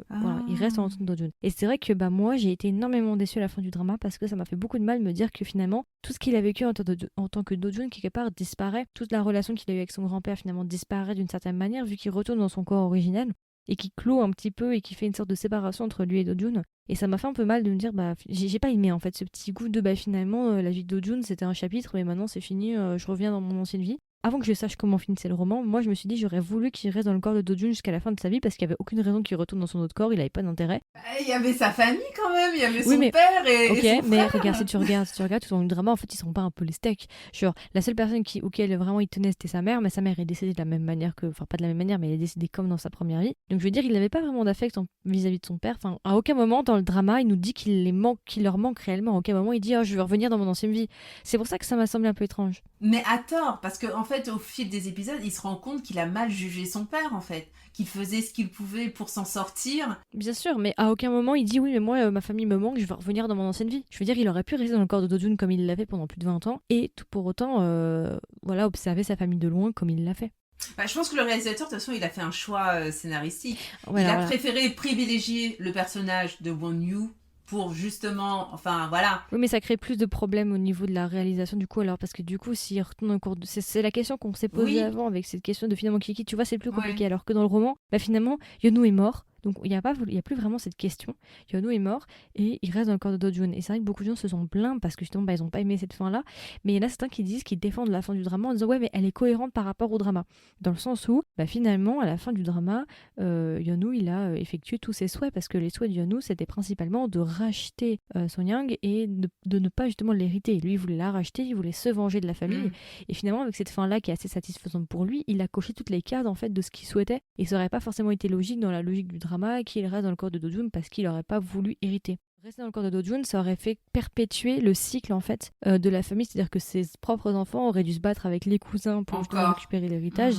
voilà, il reste en tant que Do-jun. Et c'est vrai que moi, j'ai été énormément déçue à la fin du drama parce que ça m'a fait beaucoup de mal de me dire que finalement, tout ce qu'il a vécu en tant que Do-jun, quelque part, disparaît. Toute la relation qu'il a eue avec son grand-père, finalement, disparaît d'une certaine manière, vu qu'il retourne dans son corps originel et qui clôt un petit peu et qui fait une sorte de séparation entre lui et Do-jun. Et ça m'a fait un peu mal de me dire, j'ai pas aimé en fait ce petit goût de, finalement, la vie de Do-jun, c'était un chapitre, mais maintenant c'est fini, je reviens dans mon ancienne vie. Avant que je sache comment finissait le roman, moi je me suis dit j'aurais voulu qu'il reste dans le corps de Do-jun jusqu'à la fin de sa vie parce qu'il n'y avait aucune raison qu'il retourne dans son autre corps, il avait pas d'intérêt. Il y avait sa famille quand même, il y avait Oui, son mais père et ok, son mais frère. regarde, si tu regardes tout dans le drama, en fait, ils sont pas un peu les steaks. Genre, la seule personne auquel vraiment il tenait, c'était sa mère, mais sa mère est décédée de la même manière que. Enfin, pas de la même manière, mais elle est décédée comme dans sa première vie. Donc, je veux dire, il n'avait pas vraiment d'affect vis-à-vis de son père. Enfin, à aucun moment dans le drama, il nous dit qu'il leur manque réellement. À aucun moment, il dit, oh, je veux revenir dans mon ancienne vie. C'est pour ça que ça m'a semblé un peu étrange. Mais à tort, parce qu'en fait, au fil des épisodes, il se rend compte qu'il a mal jugé son père, en fait. Qu'il faisait ce qu'il pouvait pour s'en sortir. Bien sûr, mais à aucun moment il dit oui, mais moi, ma famille me manque, je veux revenir dans mon ancienne vie. Je veux dire, il aurait pu rester dans le corps de Do-jun comme il l'a fait pendant plus de 20 ans et tout pour autant, voilà, observer sa famille de loin comme il l'a fait. Je pense que le réalisateur, de toute façon, il a fait un choix scénaristique. Voilà, il a préféré privilégier le personnage de Won-yu pour justement, enfin voilà. Oui, mais ça crée plus de problèmes au niveau de la réalisation du coup, alors parce que du coup, s'il retourne en cours c'est la question qu'on s'est posée avant avec cette question de finalement Kiki, tu vois, c'est plus compliqué. Alors que dans le roman, finalement, Yeonu est mort. Donc il y a plus vraiment cette question. Yeonu est mort et il reste dans le corps de Do-jun. Et c'est vrai que beaucoup de gens se sont plaints parce que justement ils ont pas aimé cette fin-là. Mais il y en a certains qui défendent la fin du drama en disant ouais mais elle est cohérente par rapport au drama. Dans le sens où finalement à la fin du drama, Yeonu il a effectué tous ses souhaits parce que les souhaits de Yeonu c'était principalement de racheter Soo-young et de ne pas justement l'hériter. Lui il voulait la racheter, il voulait se venger de la famille. Et finalement avec cette fin-là qui est assez satisfaisante pour lui, il a coché toutes les cases en fait de ce qu'il souhaitait. Et ça aurait pas forcément été logique dans la logique du drama qu'il reste dans le corps de Do-jun parce qu'il n'aurait pas voulu hériter. Rester dans le corps de Do-jun, ça aurait fait perpétuer le cycle en fait de la famille, c'est-à-dire que ses propres enfants auraient dû se battre avec les cousins pour justement récupérer l'héritage.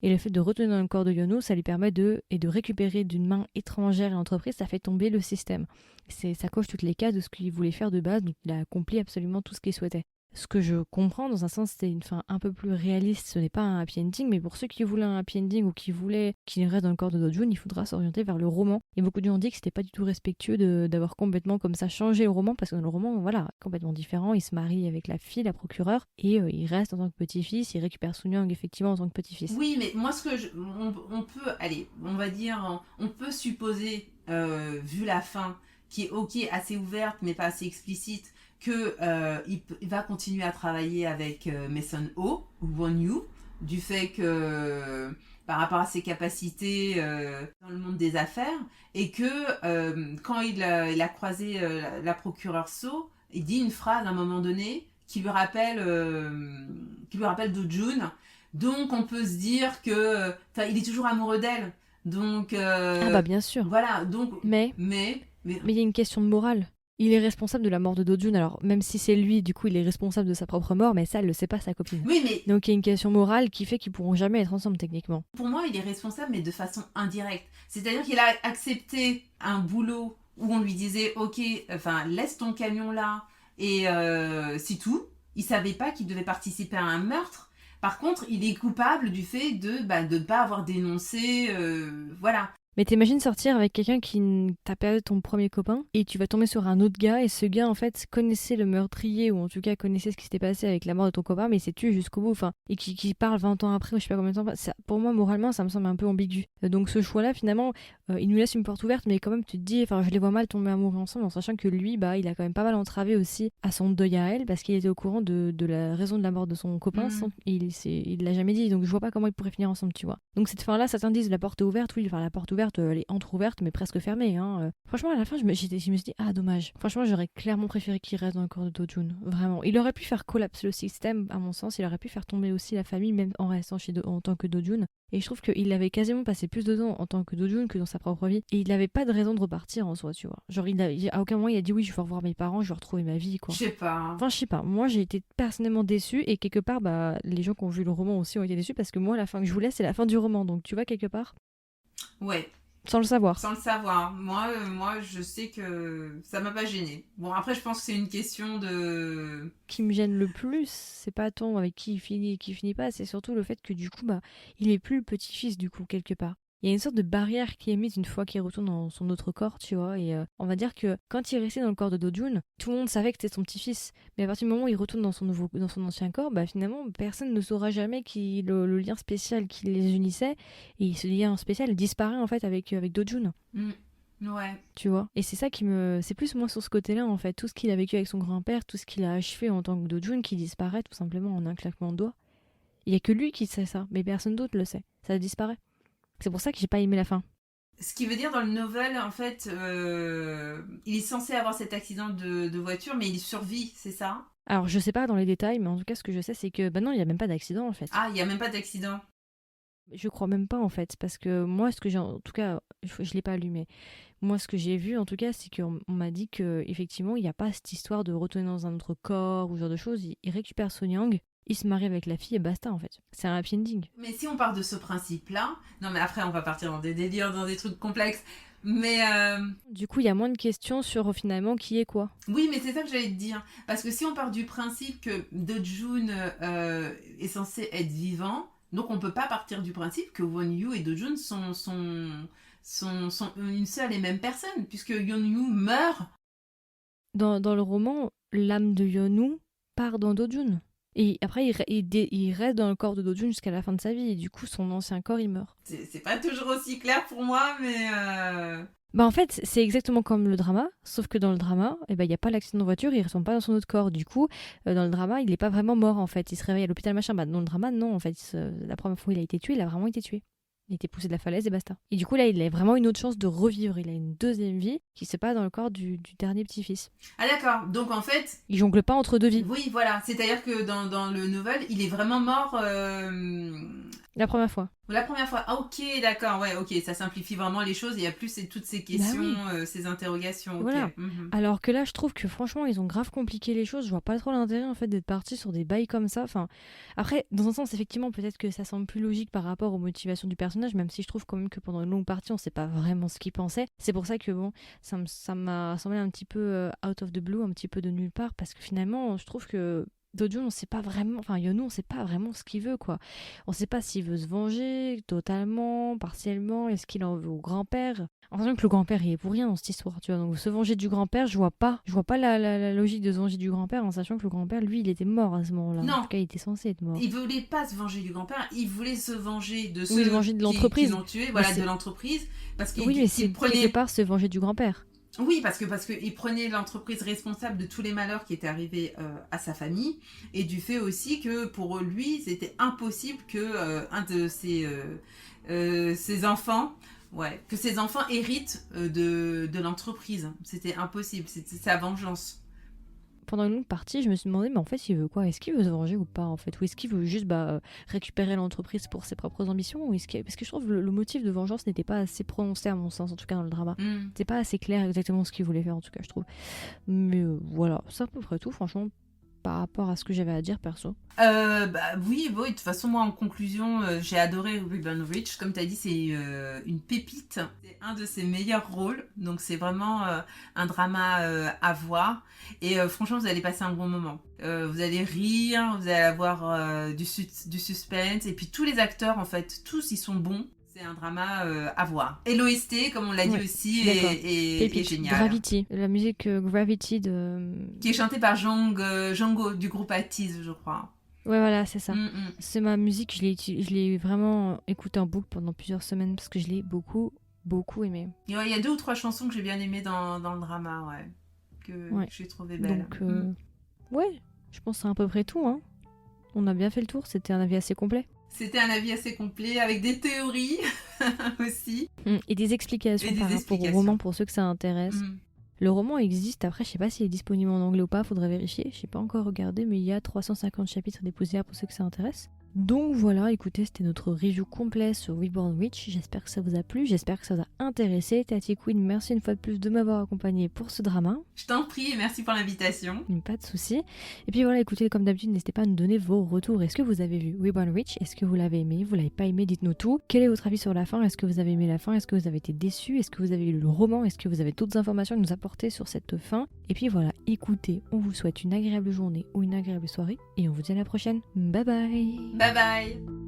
Et le fait de retourner dans le corps de Yeonu, ça lui permet de récupérer d'une main étrangère l'entreprise, ça fait tomber le système. Ça coche toutes les cases de ce qu'il voulait faire de base, donc il a accompli absolument tout ce qu'il souhaitait. Ce que je comprends, dans un sens, c'est une fin un peu plus réaliste. Ce n'est pas un happy ending, mais pour ceux qui voulaient un happy ending ou qui voulaient qu'il reste dans le corps de Do-jun, il faudra s'orienter vers le roman. Et beaucoup de gens ont dit que c'était pas du tout respectueux d'avoir complètement comme ça changé le roman, parce que dans le roman, voilà, complètement différent. Il se marie avec la fille, la procureure, et il reste en tant que petit-fils. Il récupère Soo-young effectivement en tant que petit-fils. Oui, mais moi, on peut, allez, on va dire, on peut supposer, vu la fin, qui est ok, assez ouverte, mais pas assez explicite, que il va continuer à travailler avec Mason Ho ou Won-yu, du fait que par rapport à ses capacités dans le monde des affaires, et que quand il a croisé la procureure So, il dit une phrase à un moment donné qui lui rappelle Do-jun. Donc on peut se dire que il est toujours amoureux d'elle. Donc bien sûr. voilà, donc mais il y a une question de morale. Il est responsable de la mort de Do-jun, alors même si c'est lui, du coup, il est responsable de sa propre mort, mais ça, elle le sait pas, sa copine. Oui, mais... Donc il y a une question morale qui fait qu'ils pourront jamais être ensemble, techniquement. Pour moi, il est responsable, mais de façon indirecte. C'est-à-dire qu'il a accepté un boulot où on lui disait, ok, laisse ton camion là, et c'est tout. Il savait pas qu'il devait participer à un meurtre. Par contre, il est coupable du fait de ne pas avoir dénoncé, voilà. Mais t'imagines sortir avec quelqu'un t'a perdu ton premier copain et tu vas tomber sur un autre gars et ce gars en fait connaissait le meurtrier ou en tout cas connaissait ce qui s'était passé avec la mort de ton copain mais il s'est tué jusqu'au bout enfin et qui parle 20 ans après ou je sais pas combien de temps ça, pour moi moralement ça me semble un peu ambigu. Donc ce choix là finalement il nous laisse une porte ouverte mais quand même tu te dis enfin je les vois mal tomber amoureux ensemble en sachant que lui bah il a quand même pas mal entravé aussi à son deuil à elle parce qu'il était au courant de la raison de la mort de son copain il l'a jamais dit donc je vois pas comment ils pourraient finir ensemble tu vois. Donc cette fin là certains disent la porte est ouverte oui enfin la porte ouverte elle est entrouverte mais presque fermée hein. Franchement à la fin je me suis dit ah dommage. Franchement j'aurais clairement préféré qu'il reste dans le corps de Do-jun. Vraiment. Il aurait pu faire collapse le système à mon sens. Il aurait pu faire tomber aussi la famille même en restant en tant que Do-jun. Et je trouve qu'il avait quasiment passé plus de temps en tant que Do-jun que dans sa propre vie. Et il n'avait pas de raison de repartir en soi tu vois. Genre à aucun moment il a dit oui je vais revoir mes parents je vais retrouver ma vie quoi. Je sais pas. Enfin je sais pas. Moi j'ai été personnellement déçue et quelque part bah les gens qui ont vu le roman aussi ont été déçus parce que moi la fin que je voulais c'est la fin du roman donc tu vois quelque part. Ouais. Sans le savoir. Sans le savoir. Moi, je sais que ça m'a pas gêné. Bon, après, je pense que c'est une question de... Qui me gêne le plus, c'est pas tant avec qui il finit et qui finit pas, c'est surtout le fait que du coup, bah, il est plus le petit-fils du coup, quelque part. Il y a une sorte de barrière qui est mise une fois qu'il retourne dans son autre corps, tu vois. Et on va dire que quand il restait dans le corps de Do-jun, tout le monde savait que c'était son petit-fils. Mais à partir du moment où il retourne dans son ancien corps, bah finalement, personne ne saura jamais le lien spécial qui les unissait. Et ce lien spécial disparaît en fait avec Do-jun. Ouais. Tu vois. Et c'est ça qui me... C'est plus moi sur ce côté-là, en fait. Tout ce qu'il a vécu avec son grand-père, tout ce qu'il a achevé en tant que Do-jun qui disparaît tout simplement en un claquement de doigts. Il y a que lui qui sait ça, mais personne d'autre le sait. Ça disparaît. C'est pour ça que j'ai pas aimé la fin. Ce qui veut dire dans le novel, en fait, il est censé avoir cet accident de voiture, mais il survit, c'est ça? Alors, je sais pas dans les détails, mais en tout cas, ce que je sais, c'est que... Bah non, il y a même pas d'accident, en fait. Ah, il y a même pas d'accident. Je crois même pas, en fait, parce que moi, ce que j'ai... En tout cas, je l'ai pas lu, mais... Moi, ce que j'ai vu, en tout cas, c'est qu'on m'a dit que effectivement, il n'y a pas cette histoire de retourner dans un autre corps ou ce genre de choses. Il récupère Son Yang, il se marie avec la fille et basta, en fait. C'est un happy ending. Mais si on part de ce principe-là... Non, mais après, on va partir dans des délires, dans des trucs complexes. Mais... Du coup, il y a moins de questions sur finalement qui est quoi. Oui, mais c'est ça que j'allais te dire. Parce que si on part du principe que Do-jun est censé être vivant, donc on peut pas partir du principe que Won-yu et Do-jun sont une seule et même personne, puisque Yeon-yu meurt. Dans le roman, l'âme de Yeon-woo part dans Do-jun. Et après, il reste dans le corps de Do-jun jusqu'à la fin de sa vie. Et du coup, son ancien corps, il meurt. C'est pas toujours aussi clair pour moi, mais... Bah en fait, c'est exactement comme le drama, sauf que dans le drama, il n'y a pas l'accident de voiture, il ne retombe pas dans son autre corps. Du coup, dans le drama, il n'est pas vraiment mort en fait. Il se réveille à l'hôpital machin. Bah dans le drama, non en fait. La première fois où il a été tué, il a vraiment été tué. Il a été poussé de la falaise et basta. Et du coup là, il a vraiment une autre chance de revivre. Il a une deuxième vie qui se passe dans le corps du dernier petit-fils. Ah d'accord, donc en fait... Il jongle pas entre deux vies. Oui, voilà. C'est-à-dire que dans le novel, il est vraiment mort... La première fois. La première fois. Ah ok, d'accord. Ouais, ok. Ça simplifie vraiment les choses. Il y a plus toutes ces questions, ces interrogations. Okay. Voilà. Alors que là, je trouve que franchement, ils ont grave compliqué les choses. Je vois pas trop l'intérêt en fait d'être parti sur des bails comme ça. Enfin, après, dans un sens, effectivement, peut-être que ça semble plus logique par rapport aux motivations du personnage, même si je trouve quand même que pendant une longue partie, on sait pas vraiment ce qu'il pensait. C'est pour ça que bon, ça m'a semblé un petit peu out of the blue, un petit peu de nulle part, parce que finalement, je trouve que Do-jun, on sait pas vraiment, enfin Yeon-woo, on sait pas vraiment ce qu'il veut quoi. On sait pas s'il veut se venger totalement, partiellement, est-ce qu'il en veut au grand-père. En sachant que le grand-père il est pour rien dans cette histoire, tu vois. Donc se venger du grand-père, je vois pas la logique de se venger du grand-père en sachant que le grand-père lui il était mort à ce moment-là. Non. En tout cas, il était censé être mort. Il voulait pas se venger du grand-père, il voulait se venger de ceux se venger de l'entreprise. Qui l'ont tué, voilà, de l'entreprise, parce qu'il mais c'est quelque part se venger du grand-père. Oui, parce que il prenait l'entreprise responsable de tous les malheurs qui étaient arrivés à sa famille, et du fait aussi que pour lui, c'était impossible que un de ses enfants, que ses enfants héritent de l'entreprise. C'était impossible, c'était sa vengeance. Pendant une longue partie, je me suis demandé, mais en fait, il veut quoi? Est-ce qu'il veut se venger ou pas, en fait? Ou est-ce qu'il veut juste récupérer l'entreprise pour ses propres ambitions? Ou parce que je trouve le motif de vengeance n'était pas assez prononcé, à mon sens, en tout cas dans le drama. C'est pas assez clair exactement ce qu'il voulait faire, en tout cas, je trouve. Mais voilà, c'est à peu près tout, franchement, par rapport à ce que j'avais à dire, perso. Oui, de toute façon, moi, en conclusion, j'ai adoré Ribbon Rich. Comme tu as dit, c'est une pépite. C'est un de ses meilleurs rôles. Donc, c'est vraiment un drama à voir. Et franchement, vous allez passer un bon moment. Vous allez rire, vous allez avoir du suspense. Et puis, tous les acteurs, en fait, tous, ils sont bons. C'est un drama à voir. Et l'OST, comme on l'a dit Ouais, aussi, je suis d'accord. est Pépite, génial. Gravity, la musique Gravity de... Qui est chantée par Django du groupe Atiz, je crois. Ouais, voilà, c'est ça. Mm, mm. C'est ma musique, je l'ai vraiment écoutée en boucle pendant plusieurs semaines parce que je l'ai beaucoup, beaucoup aimée. Et ouais, il y a 2 ou 3 chansons que j'ai bien aimées dans le drama, ouais. Que Ouais. j'ai trouvé belles. Donc, ouais, je pense que c'est à peu près tout. Hein. On a bien fait le tour, c'était un avis assez complet. C'était un avis assez complet, avec des théories aussi. Et des explications Et des par rapport explications. au roman pour ceux que ça intéresse. Mm. Le roman existe, après je sais pas s'il est disponible en anglais ou pas, faudrait vérifier, je sais pas encore regardé, mais il y a 350 chapitres déposés pour ceux que ça intéresse. Donc voilà, écoutez, c'était notre review complet sur Reborn Witch, j'espère que ça vous a plu, j'espère que ça vous a intéressé. Tati Queen, merci une fois de plus de m'avoir accompagné pour ce drama. Je t'en prie et merci pour l'invitation. Pas de souci. Et puis voilà, écoutez, comme d'habitude, n'hésitez pas à nous donner vos retours. Est-ce que vous avez vu Reborn Witch? Est-ce que vous l'avez aimé? Vous l'avez pas aimé? Dites-nous tout. Quel est votre avis sur la fin? Est-ce que vous avez aimé la fin? Est-ce que vous avez été déçu? Est-ce que vous avez lu le roman? Est-ce que vous avez d'autres informations à nous apporter sur cette fin? Et puis voilà, écoutez, on vous souhaite une agréable journée ou une agréable soirée et on vous dit à la prochaine. Bye bye. Bye bye.